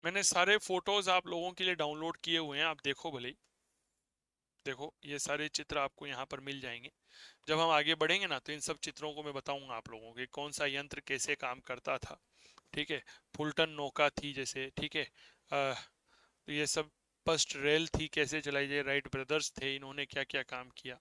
मैंने सारे फोटोज आप लोगों के लिए डाउनलोड किए हुए हैं, आप देखो भले ही। देखो, ये सारे चित्र आपको यहाँ पर मिल जाएंगे। जब हम आगे बढ़ेंगे ना, तो इन सब चित्रों को मैं बताऊंगा आप लोगों को, कौन सा यंत्र कैसे काम करता था। ठीक है, फुलटन नौका थी जैसे, ठीक है। तो ये सब फर्स्ट रेल थी, कैसे चलाई जाए, राइट ब्रदर्स थे, इन्होंने क्या क्या काम किया।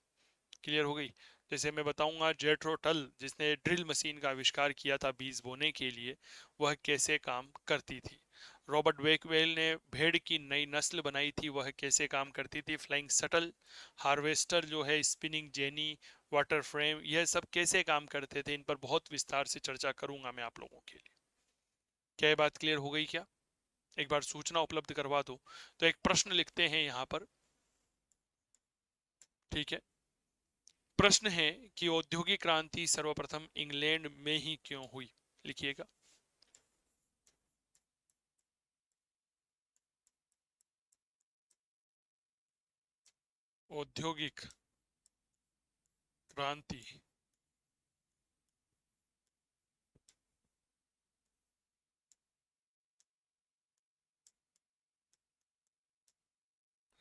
क्लियर हो गई। जैसे मैं बताऊंगा जेट्रो टल, जिसने ड्रिल मशीन का आविष्कार किया था बीज बोने के लिए, वह कैसे काम करती थी। रॉबर्ट वेकवेल ने भेड़ की नई नस्ल बनाई थी, वह कैसे काम करती थी। फ्लाइंग शटल, हार्वेस्टर जो है, स्पिनिंग जेनी, वाटर फ्रेम, यह सब कैसे काम करते थे, इन पर बहुत विस्तार से चर्चा करूंगा मैं आप लोगों के लिए। क्या ये बात क्लियर हो गई क्या? एक बार सूचना उपलब्ध करवा दो। तो एक प्रश्न लिखते हैं यहां पर। ठीक है, प्रश्न है कि औद्योगिक क्रांति सर्वप्रथम इंग्लैंड में ही क्यों हुई। लिखिएगा। औद्योगिक क्रांति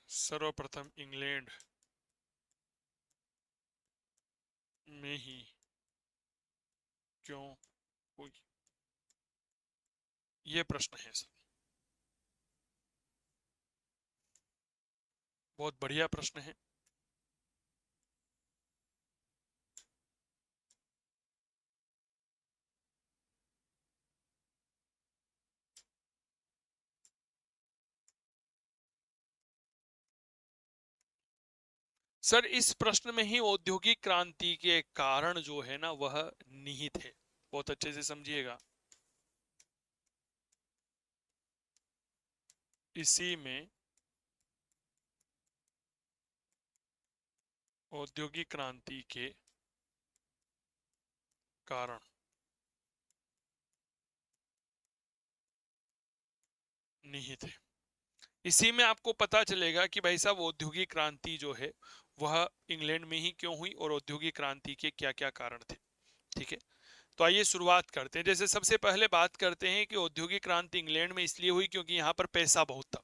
सर्वप्रथम इंग्लैंड में ही क्यों हुई, यह प्रश्न है सर। बहुत बढ़िया प्रश्न है। सर, इस प्रश्न में ही औद्योगिक क्रांति के कारण जो है ना, वह निहित है। बहुत अच्छे से समझिएगा। इसी में औद्योगिक क्रांति के कारण निहित है। इसी में आपको पता चलेगा कि भाई साहब, औद्योगिक क्रांति जो है वह इंग्लैंड में ही क्यों हुई और औद्योगिक क्रांति के क्या क्या कारण थे। ठीक है, तो आइए शुरुआत करते हैं। जैसे सबसे पहले बात करते हैं कि औद्योगिक क्रांति इंग्लैंड में इसलिए हुई क्योंकि यहाँ पर पैसा बहुत था,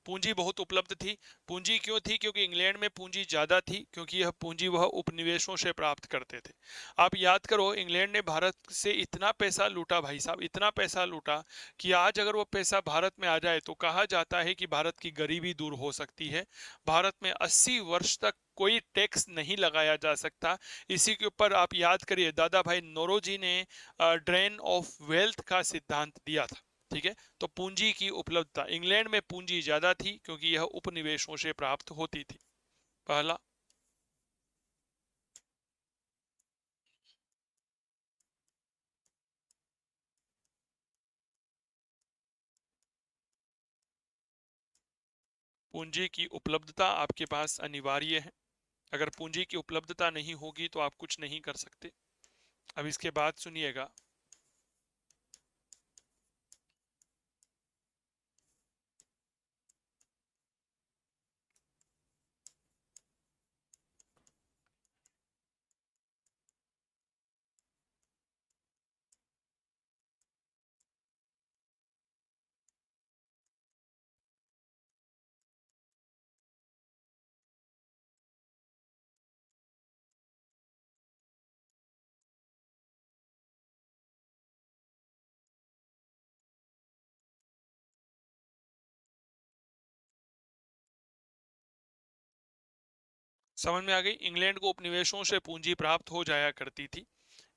पूंजी बहुत उपलब्ध थी। पूंजी क्यों थी? क्योंकि इंग्लैंड में पूंजी ज्यादा थी, क्योंकि यह पूंजी वह उपनिवेशों से प्राप्त करते थे। आप याद करो, इंग्लैंड ने भारत से इतना पैसा लूटा भाई साहब, इतना पैसा लूटा कि आज अगर वो पैसा भारत में आ जाए तो कहा जाता है कि भारत की गरीबी दूर हो सकती है। भारत में 80 वर्ष तक कोई टैक्स नहीं लगाया जा सकता। इसी के ऊपर आप याद करिए दादा भाई नौरोजी ने ड्रेन ऑफ वेल्थ का सिद्धांत दिया था। ठीक है, तो पूंजी की उपलब्धता, इंग्लैंड में पूंजी ज्यादा थी क्योंकि यह उपनिवेशों से प्राप्त होती थी। पहला। पूंजी की उपलब्धता आपके पास अनिवार्य है। अगर पूंजी की उपलब्धता नहीं होगी तो आप कुछ नहीं कर सकते। अब इसके बाद सुनिएगा, समझ में आ गई। इंग्लैंड को उपनिवेशों से पूंजी प्राप्त हो जाया करती थी,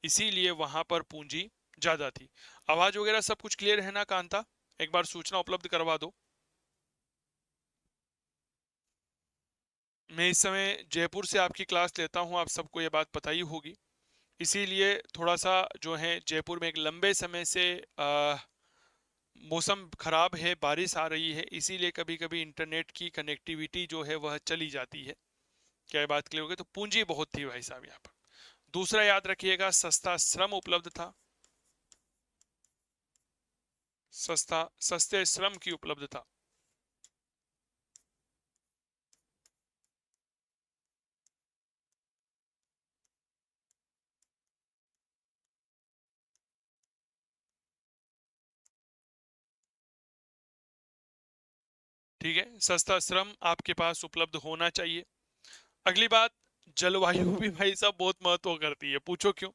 इसीलिए वहां पर पूंजी ज्यादा थी। आवाज वगैरह सब कुछ क्लियर है ना कांता? एक बार सूचना उपलब्ध करवा दो। मैं इस समय जयपुर से आपकी क्लास लेता हूं, आप सबको ये बात पता ही होगी। इसीलिए थोड़ा सा जो है जयपुर में एक लंबे समय से मौसम खराब है, बारिश आ रही है, इसीलिए कभी कभी इंटरनेट की कनेक्टिविटी जो है वह चली जाती है। क्या ये बात क्लियर हो गई? तो पूंजी बहुत थी भाई साहब यहाँ पर। दूसरा याद रखिएगा, सस्ता श्रम उपलब्ध था। सस्ते श्रम की उपलब्धता। ठीक है, सस्ता श्रम आपके पास उपलब्ध होना चाहिए। अगली बात, जलवायु भी भाई साहब बहुत महत्व करती है। पूछो क्यों?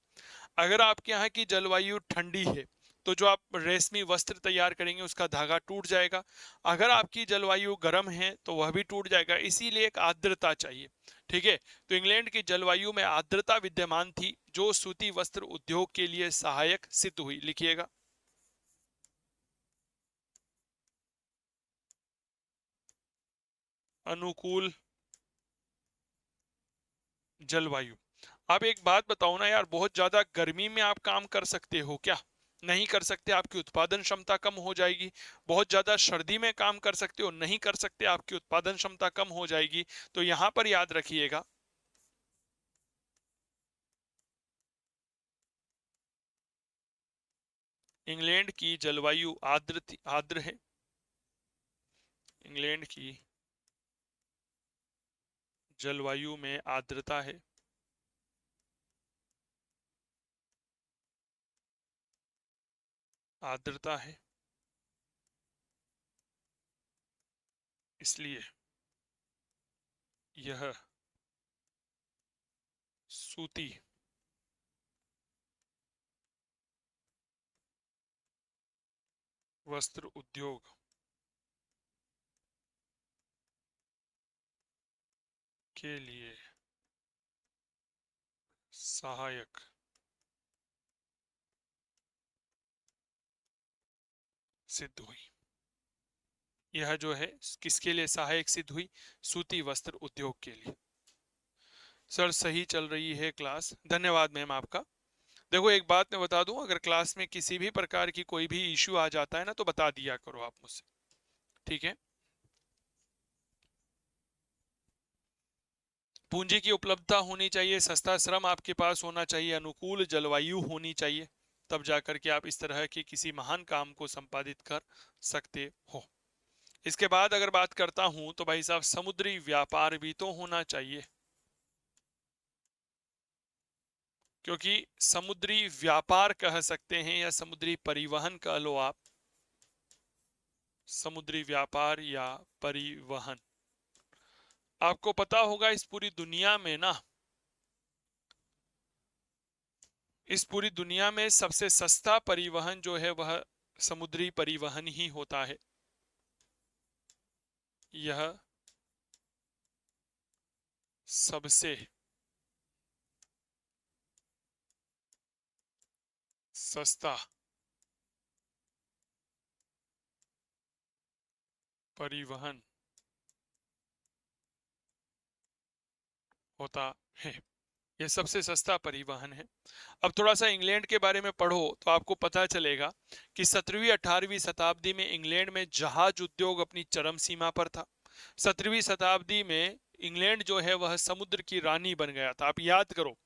अगर आपके यहाँ की जलवायु ठंडी है तो जो आप रेशमी वस्त्र तैयार करेंगे उसका धागा टूट जाएगा। अगर आपकी जलवायु गर्म है तो वह भी टूट जाएगा, इसीलिए एक आर्द्रता चाहिए। ठीक है, तो इंग्लैंड की जलवायु में आर्द्रता विद्यमान थी जो सूती वस्त्र उद्योग के लिए सहायक सिद्ध हुई। लिखिएगा, अनुकूल जलवायु। आप एक बात बताओ ना यार, बहुत ज्यादा गर्मी में आप काम कर सकते हो क्या? नहीं कर सकते, आपकी उत्पादन क्षमता कम हो जाएगी। बहुत ज्यादा सर्दी में काम कर सकते हो? नहीं कर सकते, आपकी उत्पादन क्षमता कम हो जाएगी। तो यहां पर याद रखिएगा, इंग्लैंड की जलवायु आर्द्र है। इंग्लैंड की जलवायु में आर्द्रता है, आर्द्रता है, इसलिए यह सूती वस्त्र उद्योग के लिए सहायक सिद्ध हुई। यह जो है किसके लिए सहायक सिद्ध हुई? सूती वस्त्र उद्योग के लिए। सर सही चल रही है क्लास, धन्यवाद मैम आपका। देखो एक बात मैं बता दूं, अगर क्लास में किसी भी प्रकार की कोई भी इश्यू आ जाता है ना तो बता दिया करो आप मुझसे। ठीक है, पूंजी की उपलब्धता होनी चाहिए, सस्ता श्रम आपके पास होना चाहिए, अनुकूल जलवायु होनी चाहिए, तब जाकर के आप इस तरह के किसी महान काम को संपादित कर सकते हो। इसके बाद अगर बात करता हूं तो भाई साहब समुद्री व्यापार भी तो होना चाहिए, क्योंकि समुद्री व्यापार कह सकते हैं या समुद्री परिवहन कह लो आप। समुद्री व्यापार या परिवहन, आपको पता होगा इस पूरी दुनिया में ना, इस पूरी दुनिया में सबसे सस्ता परिवहन जो है वह समुद्री परिवहन ही होता है। यह सबसे सस्ता परिवहन होता है। यह सबसे सस्ता परिवहन है। अब थोड़ा सा इंग्लैंड के बारे में पढ़ो तो आपको पता चलेगा कि 17वीं 18वीं शताब्दी में इंग्लैंड में जहाज उद्योग अपनी चरम सीमा पर था। 17वीं शताब्दी में इंग्लैंड जो है वह समुद्र की रानी बन गया था। आप याद करो,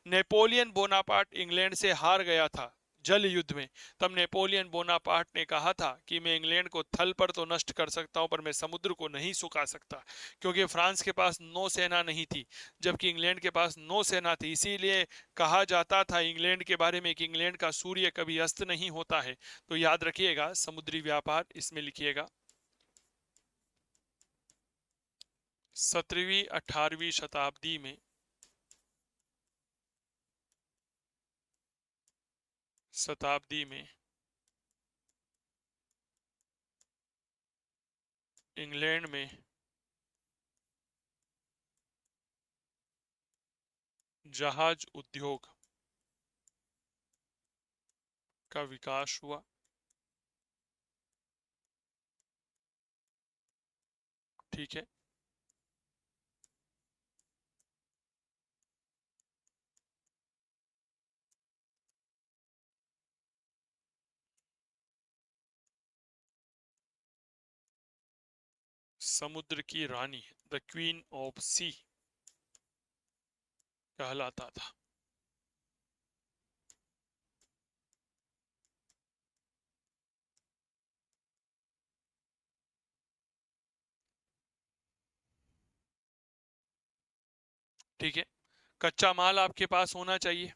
नेपोलियन बोनापार्ट इंग्लैंड से हार गया था जल युद्ध में। तब नेपोलियन बोनापार्ट ने कहा था कि मैं इंग्लैंड को थल पर तो नष्ट कर सकता हूं पर मैं समुद्र को नहीं सुखा सकता, क्योंकि फ्रांस के पास नौसेना नहीं थी जबकि इंग्लैंड के पास नौसेना थी। इसीलिए कहा जाता था इंग्लैंड के बारे में कि इंग्लैंड का सूर्य कभी अस्त नहीं होता है। तो याद रखिएगा समुद्री व्यापार इसमें लिखिएगा। 17वीं 18वीं शताब्दी में इंग्लैंड में जहाज उद्योग का विकास हुआ। ठीक है। समुद्र की रानी, द क्वीन ऑफ सी कहलाता था। ठीक है। कच्चा माल आपके पास होना चाहिए।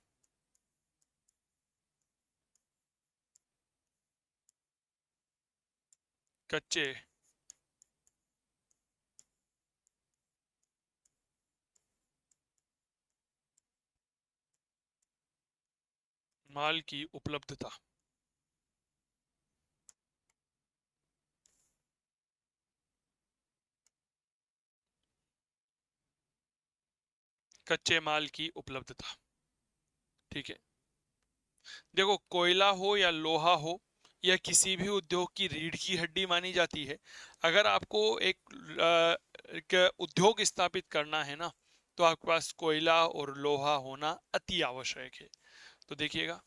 कच्चे माल की उपलब्धता। कच्चे माल की उपलब्धता। ठीक है। देखो, कोयला हो या लोहा हो या किसी भी उद्योग की रीढ़ की हड्डी मानी जाती है। अगर आपको एक उद्योग स्थापित करना है ना, तो आपके पास कोयला और लोहा होना अति आवश्यक है। तो देखिएगा,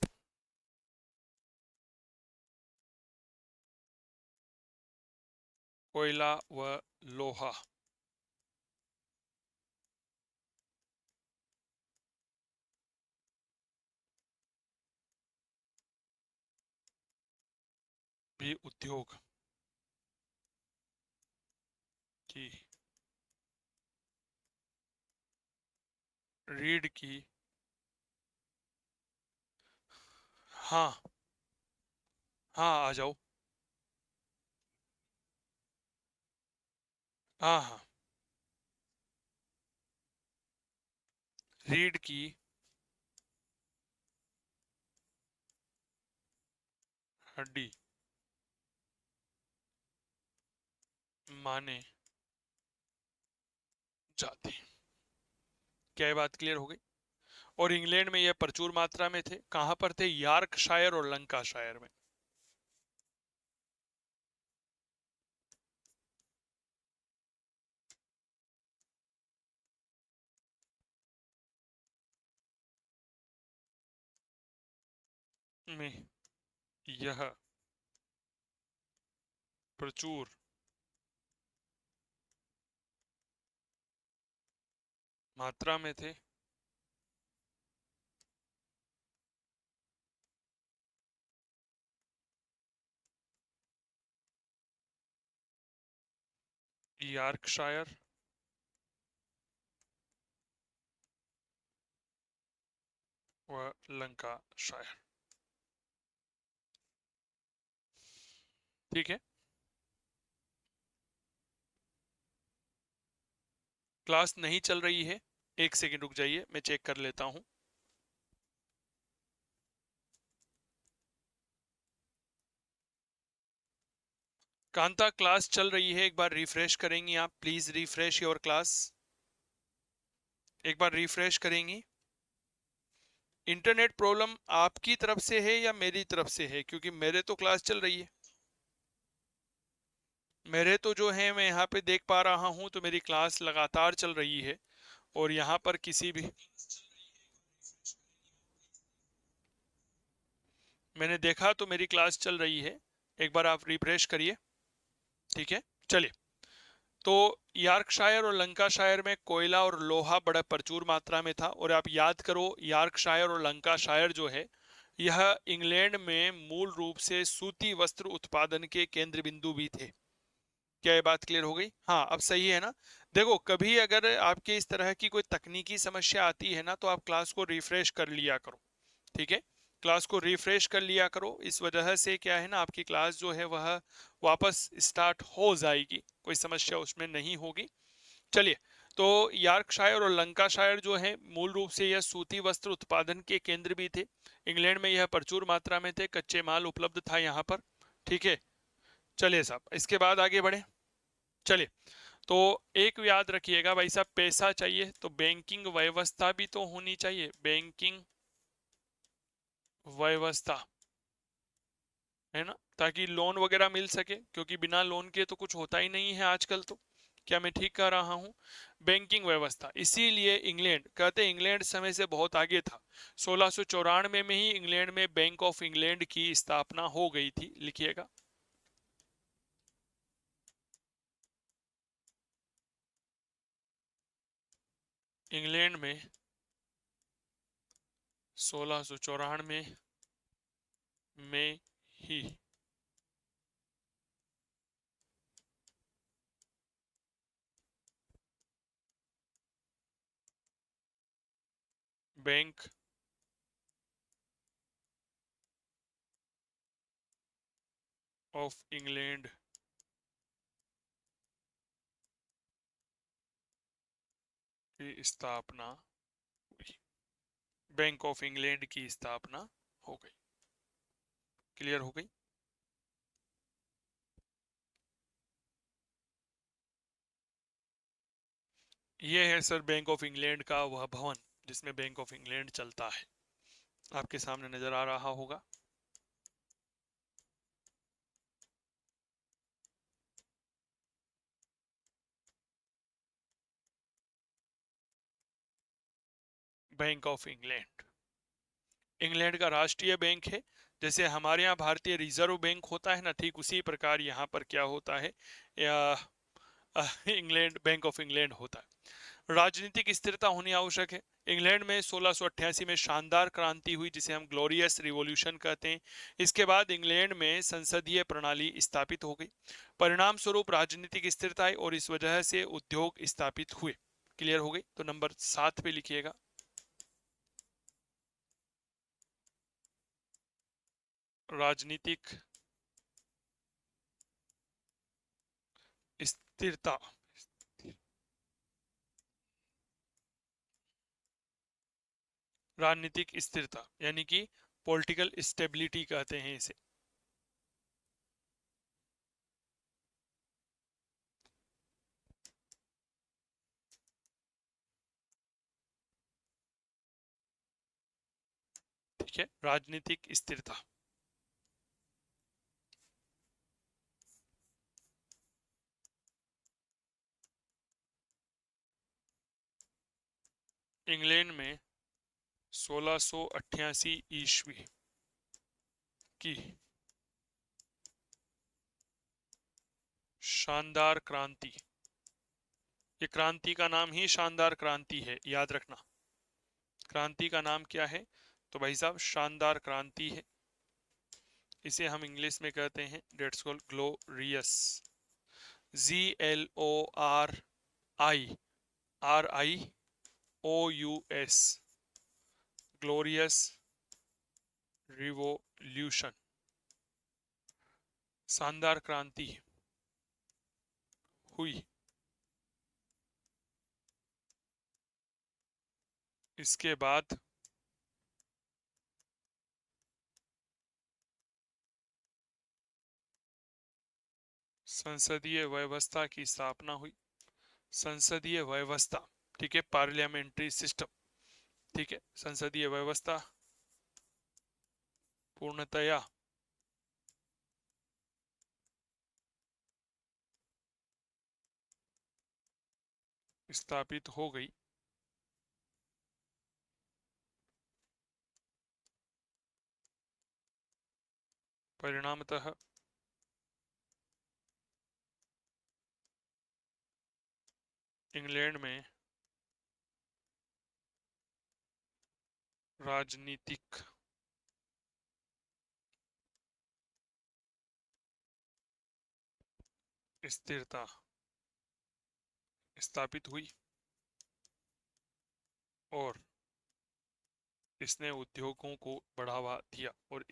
कोयला व लोहा भी उद्योग की रीढ़ की। हाँ, हाँ, आ जाओ। हाँ, हाँ। रीढ़ की हड्डी माने जाते हैं। क्या ये बात क्लियर हो गई? और इंग्लैंड में यह प्रचुर मात्रा में थे। कहां पर थे? यॉर्कशायर और लंकाशायर में यह प्रचुर मात्रा में थे। यॉर्कशायर व लंकाशायर। ठीक है। क्लास नहीं चल रही है, एक सेकंड रुक जाइए, मैं चेक कर लेता हूं। कांता, क्लास चल रही है, एक बार रिफ्रेश करेंगी आप? Please refresh your class. एक बार रिफ्रेश करेंगी। इंटरनेट प्रॉब्लम आपकी तरफ से है या मेरी तरफ से है? क्योंकि मेरे तो क्लास चल रही है, मेरे तो जो है मैं यहाँ पे देख पा रहा हूँ, तो मेरी क्लास लगातार चल रही है और यहाँ पर किसी भी, मैंने देखा तो मेरी क्लास चल रही है। एक बार आप रिफ्रेश करिए, ठीक है। चलिए, तो यॉर्कशायर और लंकाशायर में कोयला और लोहा बड़ा प्रचुर मात्रा में था। और आप याद करो, यॉर्कशायर और लंकाशायर जो है, यह इंग्लैंड में मूल रूप से सूती वस्त्र उत्पादन के केंद्र बिंदु भी थे। क्या ये बात क्लियर हो गई? हाँ, अब सही है ना? देखो, कभी अगर आपके इस तरह की कोई तकनीकी समस्या आती है ना, तो आप क्लास को रिफ्रेश कर लिया करो, ठीक है। क्लास को रिफ्रेश कर लिया करो, इस वजह से क्या है ना, आपकी क्लास जो है वह वापस स्टार्ट हो जाएगी, कोई समस्या उसमें नहीं होगी। चलिए, तो यॉर्कशायर और लंकाशायर जो है, मूल रूप से यह सूती वस्त्र उत्पादन के केंद्र भी थे। इंग्लैंड में यह प्रचुर मात्रा में थे, कच्चे माल उपलब्ध था यहाँ पर, ठीक है। चलिए साहब, इसके बाद आगे बढ़े। चलिए, तो एक याद रखिएगा भाई साहब, पैसा चाहिए तो बैंकिंग व्यवस्था भी तो होनी चाहिए, बैंकिंग व्यवस्था, है ना, ताकि लोन वगैरह मिल सके, क्योंकि बिना लोन के तो कुछ होता ही नहीं है आजकल तो। क्या मैं ठीक कह रहा हूं? बैंकिंग व्यवस्था, इसीलिए इंग्लैंड, कहते इंग्लैंड समय से बहुत आगे था। 1694 में ही इंग्लैंड में बैंक ऑफ इंग्लैंड की स्थापना हो गई थी, लिखिएगा। इंग्लैंड में 1694 में ही बैंक ऑफ इंग्लैंड की स्थापना हुई, बैंक ऑफ इंग्लैंड की स्थापना हो गई। क्लियर हो गई? ये है सर बैंक ऑफ इंग्लैंड का वह भवन जिसमें बैंक ऑफ इंग्लैंड चलता है, आपके सामने नजर आ रहा होगा। बैंक ऑफ इंग्लैंड इंग्लैंड का राष्ट्रीय बैंक है। जैसे हमारे यहाँ भारतीय रिजर्व बैंक होता है ना, ठीक उसी प्रकार यहाँ पर क्या होता है, या इंग्लैंड, बैंक ऑफ इंग्लैंड होता है। राजनीतिक स्थिरता होनी आवश्यक है। इंग्लैंड में 1688 में शानदार क्रांति हुई, जिसे हम ग्लोरियस रिवॉल्यूशन कहते हैं। इसके बाद इंग्लैंड में संसदीय प्रणाली स्थापित हो गई। परिणाम स्वरूप राजनीतिक स्थिरता आई और इस वजह से उद्योग स्थापित हुए। क्लियर हो गई? तो नंबर 7 पे लिखिएगा, राजनीतिक स्थिरता। राजनीतिक स्थिरता यानी कि पॉलिटिकल स्टेबिलिटी कहते हैं इसे। ठीक है, राजनीतिक स्थिरता। इंग्लैंड में 1688 ईस्वी की शानदार क्रांति, ये क्रांति का नाम ही शानदार क्रांति है, याद रखना। क्रांति का नाम क्या है? तो भाई साहब शानदार क्रांति है। इसे हम इंग्लिश में कहते हैं, that's called glorious, GLORI, RIOUS, glorious revolution, शानदार क्रांति हुई। इसके बाद संसदीय व्यवस्था की स्थापना हुई। संसदीय व्यवस्था ठीक है, पार्लियामेंट्री सिस्टम, ठीक है, संसदीय व्यवस्था पूर्णतया स्थापित हो गई। परिणामतः इंग्लैंड में राजनीतिक स्थिरता स्थापित हुई और इसने उद्योगों को बढ़ावा दिया और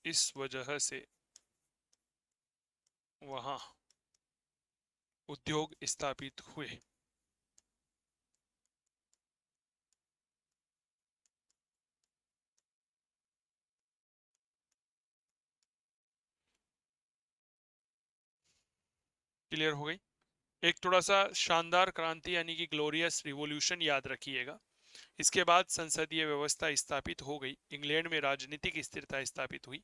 इस वजह से वहां उद्योग स्थापित हुए। क्लियर हो गई। एक थोड़ा सा शानदार क्रांति यानी कि ग्लोरियस रिवॉल्यूशन याद रखिएगा। इसके बाद संसदीय व्यवस्था स्थापित हो गई, इंग्लैंड में राजनीतिक स्थिरता स्थापित हुई,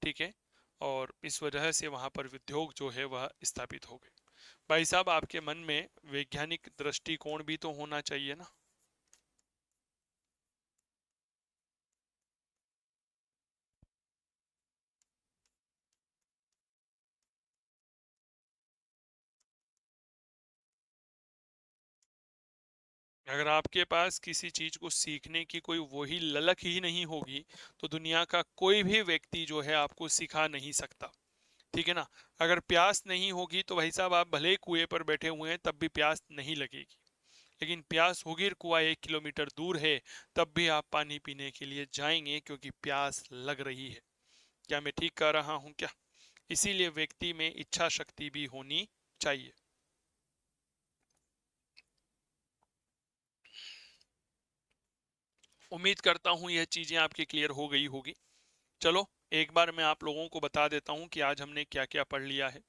ठीक है, और इस वजह से वहां पर उद्योग जो है वह स्थापित हो गए। भाई साहब, आपके मन में वैज्ञानिक दृष्टिकोण भी तो होना चाहिए ना। अगर आपके पास किसी चीज को सीखने की कोई वही ललक ही नहीं होगी तो दुनिया का कोई भी व्यक्ति जो है आपको सिखा नहीं सकता, ठीक है ना। अगर प्यास नहीं होगी तो भाई साहब आप भले ही कुएं पर बैठे हुए हैं तब भी प्यास नहीं लगेगी, लेकिन प्यास होगी और कुआं 1 किलोमीटर दूर है तब भी आप पानी पीने के लिए जाएंगे क्योंकि प्यास लग रही है। क्या मैं ठीक कह रहा हूं क्या? इसीलिए व्यक्ति में इच्छा शक्ति भी होनी चाहिए। उम्मीद करता हूं यह चीजें आपकी क्लियर हो गई होगी। चलो एक बार मैं आप लोगों को बता देता हूं कि आज हमने क्या क्या पढ़ लिया है।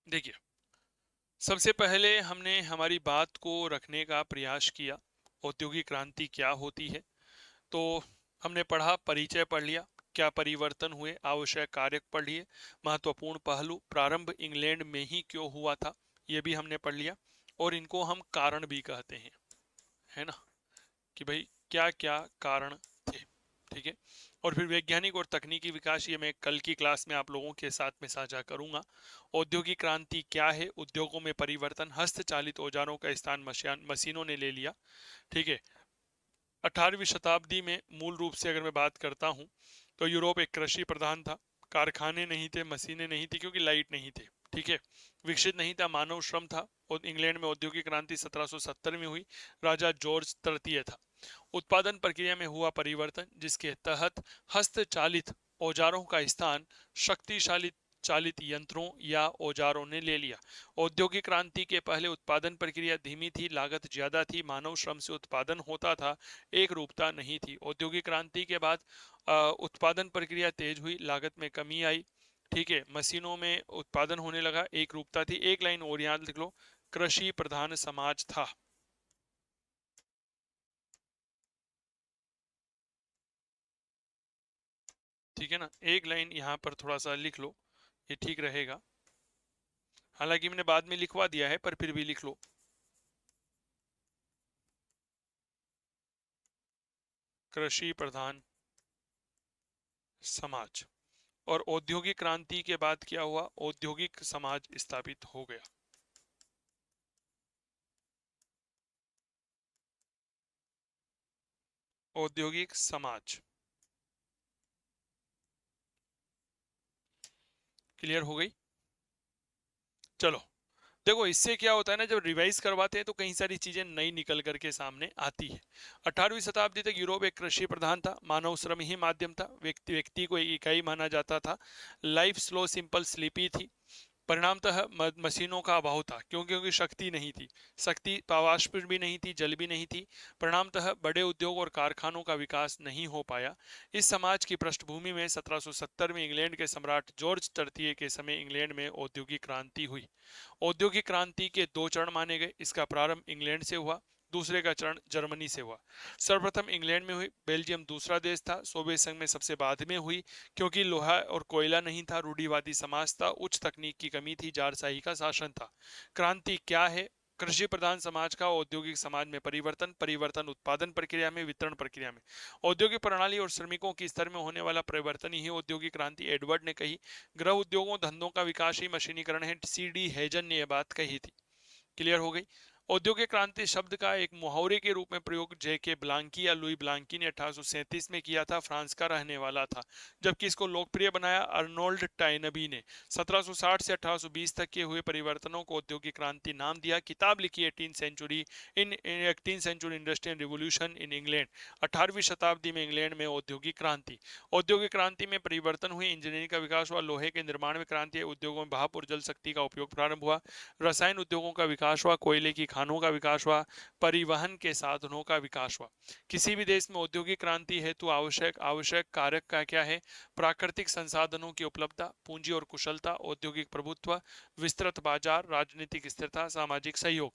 देखिए, सबसे पहले हमने हमारी बात को रखने का प्रयास किया, औद्योगिक क्रांति क्या होती है। तो हमने पढ़ा, परिचय पढ़ लिया, क्या परिवर्तन हुए, आवश्यक कारक पढ़ लिए, महत्वपूर्ण पहलू, प्रारंभ इंग्लैंड में ही क्यों हुआ था, यह भी हमने पढ़ लिया, और इनको हम कारण भी कहते हैं, है ना, कि भाई क्या क्या कारण थे, ठीक है। और फिर वैज्ञानिक और तकनीकी विकास, ये मैं कल की क्लास में आप लोगों के साथ में साझा करूंगा। औद्योगिक क्रांति क्या है, उद्योगों में परिवर्तन, हस्तचालित औजारों का स्थान मशीनों ने ले लिया, ठीक है। 18वीं शताब्दी में मूल रूप से अगर मैं बात करता हूं तो यूरोप एक कृषि प्रधान था, कारखाने नहीं थे, मशीनें नहीं थी क्योंकि लाइट नहीं थे, ठीक है, विकसित नहीं था, मानव श्रम था। और इंग्लैंड में औद्योगिक क्रांति 1770 में हुई, राजा जॉर्ज तृतीय था। उत्पादन प्रक्रिया में हुआ परिवर्तन जिसके तहत हस्तचालित औजारों का स्थान शक्तिशाली चालित यंत्रों या औजारों ने ले लिया। औद्योगिक क्रांति के पहले उत्पादन प्रक्रिया धीमी थी, लागत ज्यादा थी, मानव श्रम से उत्पादन होता था, एक रूपता नहीं थी। औद्योगिक क्रांति के बाद उत्पादन प्रक्रिया तेज हुई, लागत में कमी आई, ठीक है, मशीनों में उत्पादन होने लगा, एक रूपता थी। एक लाइन और याद लिख लो, कृषि प्रधान समाज था। ठीक है ना, एक लाइन यहां पर थोड़ा सा लिख लो, ये ठीक रहेगा। हालांकि मैंने बाद में लिखवा दिया है पर फिर भी लिख लो, कृषि प्रधान समाज। और औद्योगिक क्रांति के बाद क्या हुआ, औद्योगिक समाज स्थापित हो गया। औद्योगिक समाज क्लियर हो गई। चलो देखो, इससे क्या होता है ना, जब रिवाइज करवाते हैं तो कई सारी चीजें नई निकल करके सामने आती है। 18वीं शताब्दी तक यूरोप एक कृषि प्रधान था, मानव श्रम ही माध्यम था, व्यक्ति व्यक्ति को एक इकाई माना जाता था, लाइफ स्लो सिंपल स्लीपी थी, परिणामतः मशीनों का अभाव था, क्योंकि शक्ति नहीं थी, शक्ति वाष्प भी नहीं थी, जल भी नहीं थी। परिणामतः बड़े उद्योग और कारखानों का विकास नहीं हो पाया। इस समाज की पृष्ठभूमि में 1770 में इंग्लैंड के सम्राट जॉर्ज तृतीय के समय इंग्लैंड में औद्योगिक क्रांति हुई। औद्योगिक क्रांति के दो चरण माने गए। इसका प्रारंभ इंग्लैंड से हुआ, दूसरे का चरण जर्मनी से हुआ। सर्वप्रथम इंग्लैंड में हुई, बेल्जियम दूसरा देश था, सोवियत संघ में सबसे बाद में हुई, क्योंकि लोहा और कोयला नहीं था, रूढ़िवादी समाज था, उच्च तकनीक की कमी थी, जारशाही का शासन था। क्रांति क्या है? कृषि प्रधान समाज का औद्योगिक समाज में परिवर्तन, परिवर्तन उत्पादन प्रक्रिया में, वितरण प्रक्रिया में, औद्योगिक प्रणाली और श्रमिकों के स्तर में होने वाला परिवर्तन ही औद्योगिक क्रांति। एडवर्ड ने कही। गृह उद्योगों धंधों का विकास ही मशीनीकरण है। CD हेजन ने यह बात कही थी। क्लियर हो गई। औद्योगिक क्रांति शब्द का एक मुहावरे के रूप में प्रयोग JK ब्लांकी या लुई ब्लांकी ने 1837 में किया था। फ्रांस का रहने वाला था, जबकि इसको लोकप्रिय बनाया अर्नोल्ड टाइनबी ने। 1760 से 1820 तक के हुए परिवर्तनों को औद्योगिक क्रांति नाम दिया। किताब लिखी 18th century industrial revolution in England, 18वीं शताब्दी में इंग्लैंड में औद्योगिक क्रांति। औद्योगिक क्रांति में परिवर्तन हुए, इंजीनियरिंग का विकास हुआ, लोहे के निर्माण में क्रांति, उद्योगों में भाप और जल शक्ति का उपयोग प्रारंभ हुआ, रसायन उद्योगों का विकास हुआ, कोयले की खानों का विकास हुआ, परिवहन के साधनों का विकास हुआ। किसी भी देश में औद्योगिक क्रांति हेतु आवश्यक कारक का क्या है? प्राकृतिक संसाधनों की उपलब्धता, पूंजी और कुशलता, औद्योगिक प्रभुत्व, विस्तृत बाजार, राजनीतिक स्थिरता, सामाजिक सहयोग।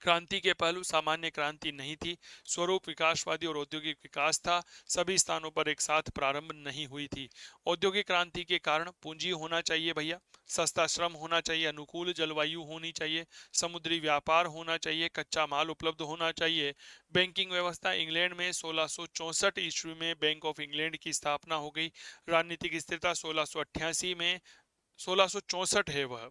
क्रांति के पहलू सामान्य क्रांति नहीं थी, स्वरूप विकासवादी और औद्योगिक विकास था, सभी स्थानों पर एक साथ प्रारंभ नहीं हुई थी। औद्योगिक क्रांति के कारण पूंजी होना चाहिए भैया, सस्ता श्रम होना चाहिए, अनुकूल जलवायु होनी चाहिए, समुद्री व्यापार होना चाहिए, कच्चा माल उपलब्ध होना चाहिए। बैंकिंग व्यवस्था, इंग्लैंड में 1664 ईस्वी में बैंक ऑफ इंग्लैंड की स्थापना हो गई। राजनीतिक स्थिरता 1688 में, 1664 है वह,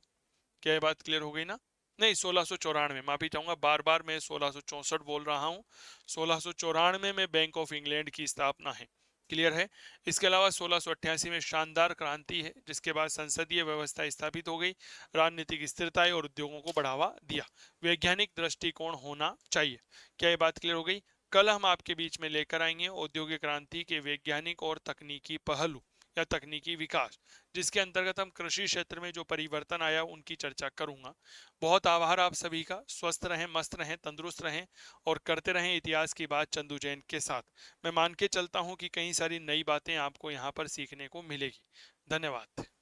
क्या ये बात क्लियर हो गई ना? नहीं, 1694, माफी चाहूंगा, बार बार मैं 1664 बोल रहा हूँ। 1694 में बैंक ऑफ इंग्लैंड की स्थापना है। क्लियर है। इसके अलावा 1688 में शानदार क्रांति है, जिसके बाद संसदीय व्यवस्था स्थापित हो गई, राजनीतिक स्थिरता और उद्योगों को बढ़ावा दिया। वैज्ञानिक दृष्टिकोण होना चाहिए। क्या ये बात क्लियर हो गई? कल हम आपके बीच में लेकर आएंगे औद्योगिक क्रांति के वैज्ञानिक और तकनीकी पहलू या तकनीकी विकास, जिसके अंतर्गत हम कृषि क्षेत्र में जो परिवर्तन आया उनकी चर्चा करूंगा। बहुत आभार आप सभी का। स्वस्थ रहें, मस्त रहें, तंदुरुस्त रहें और करते रहें इतिहास की बात चंदू जैन के साथ। मैं मान के चलता हूं कि कई सारी नई बातें आपको यहां पर सीखने को मिलेगी। धन्यवाद।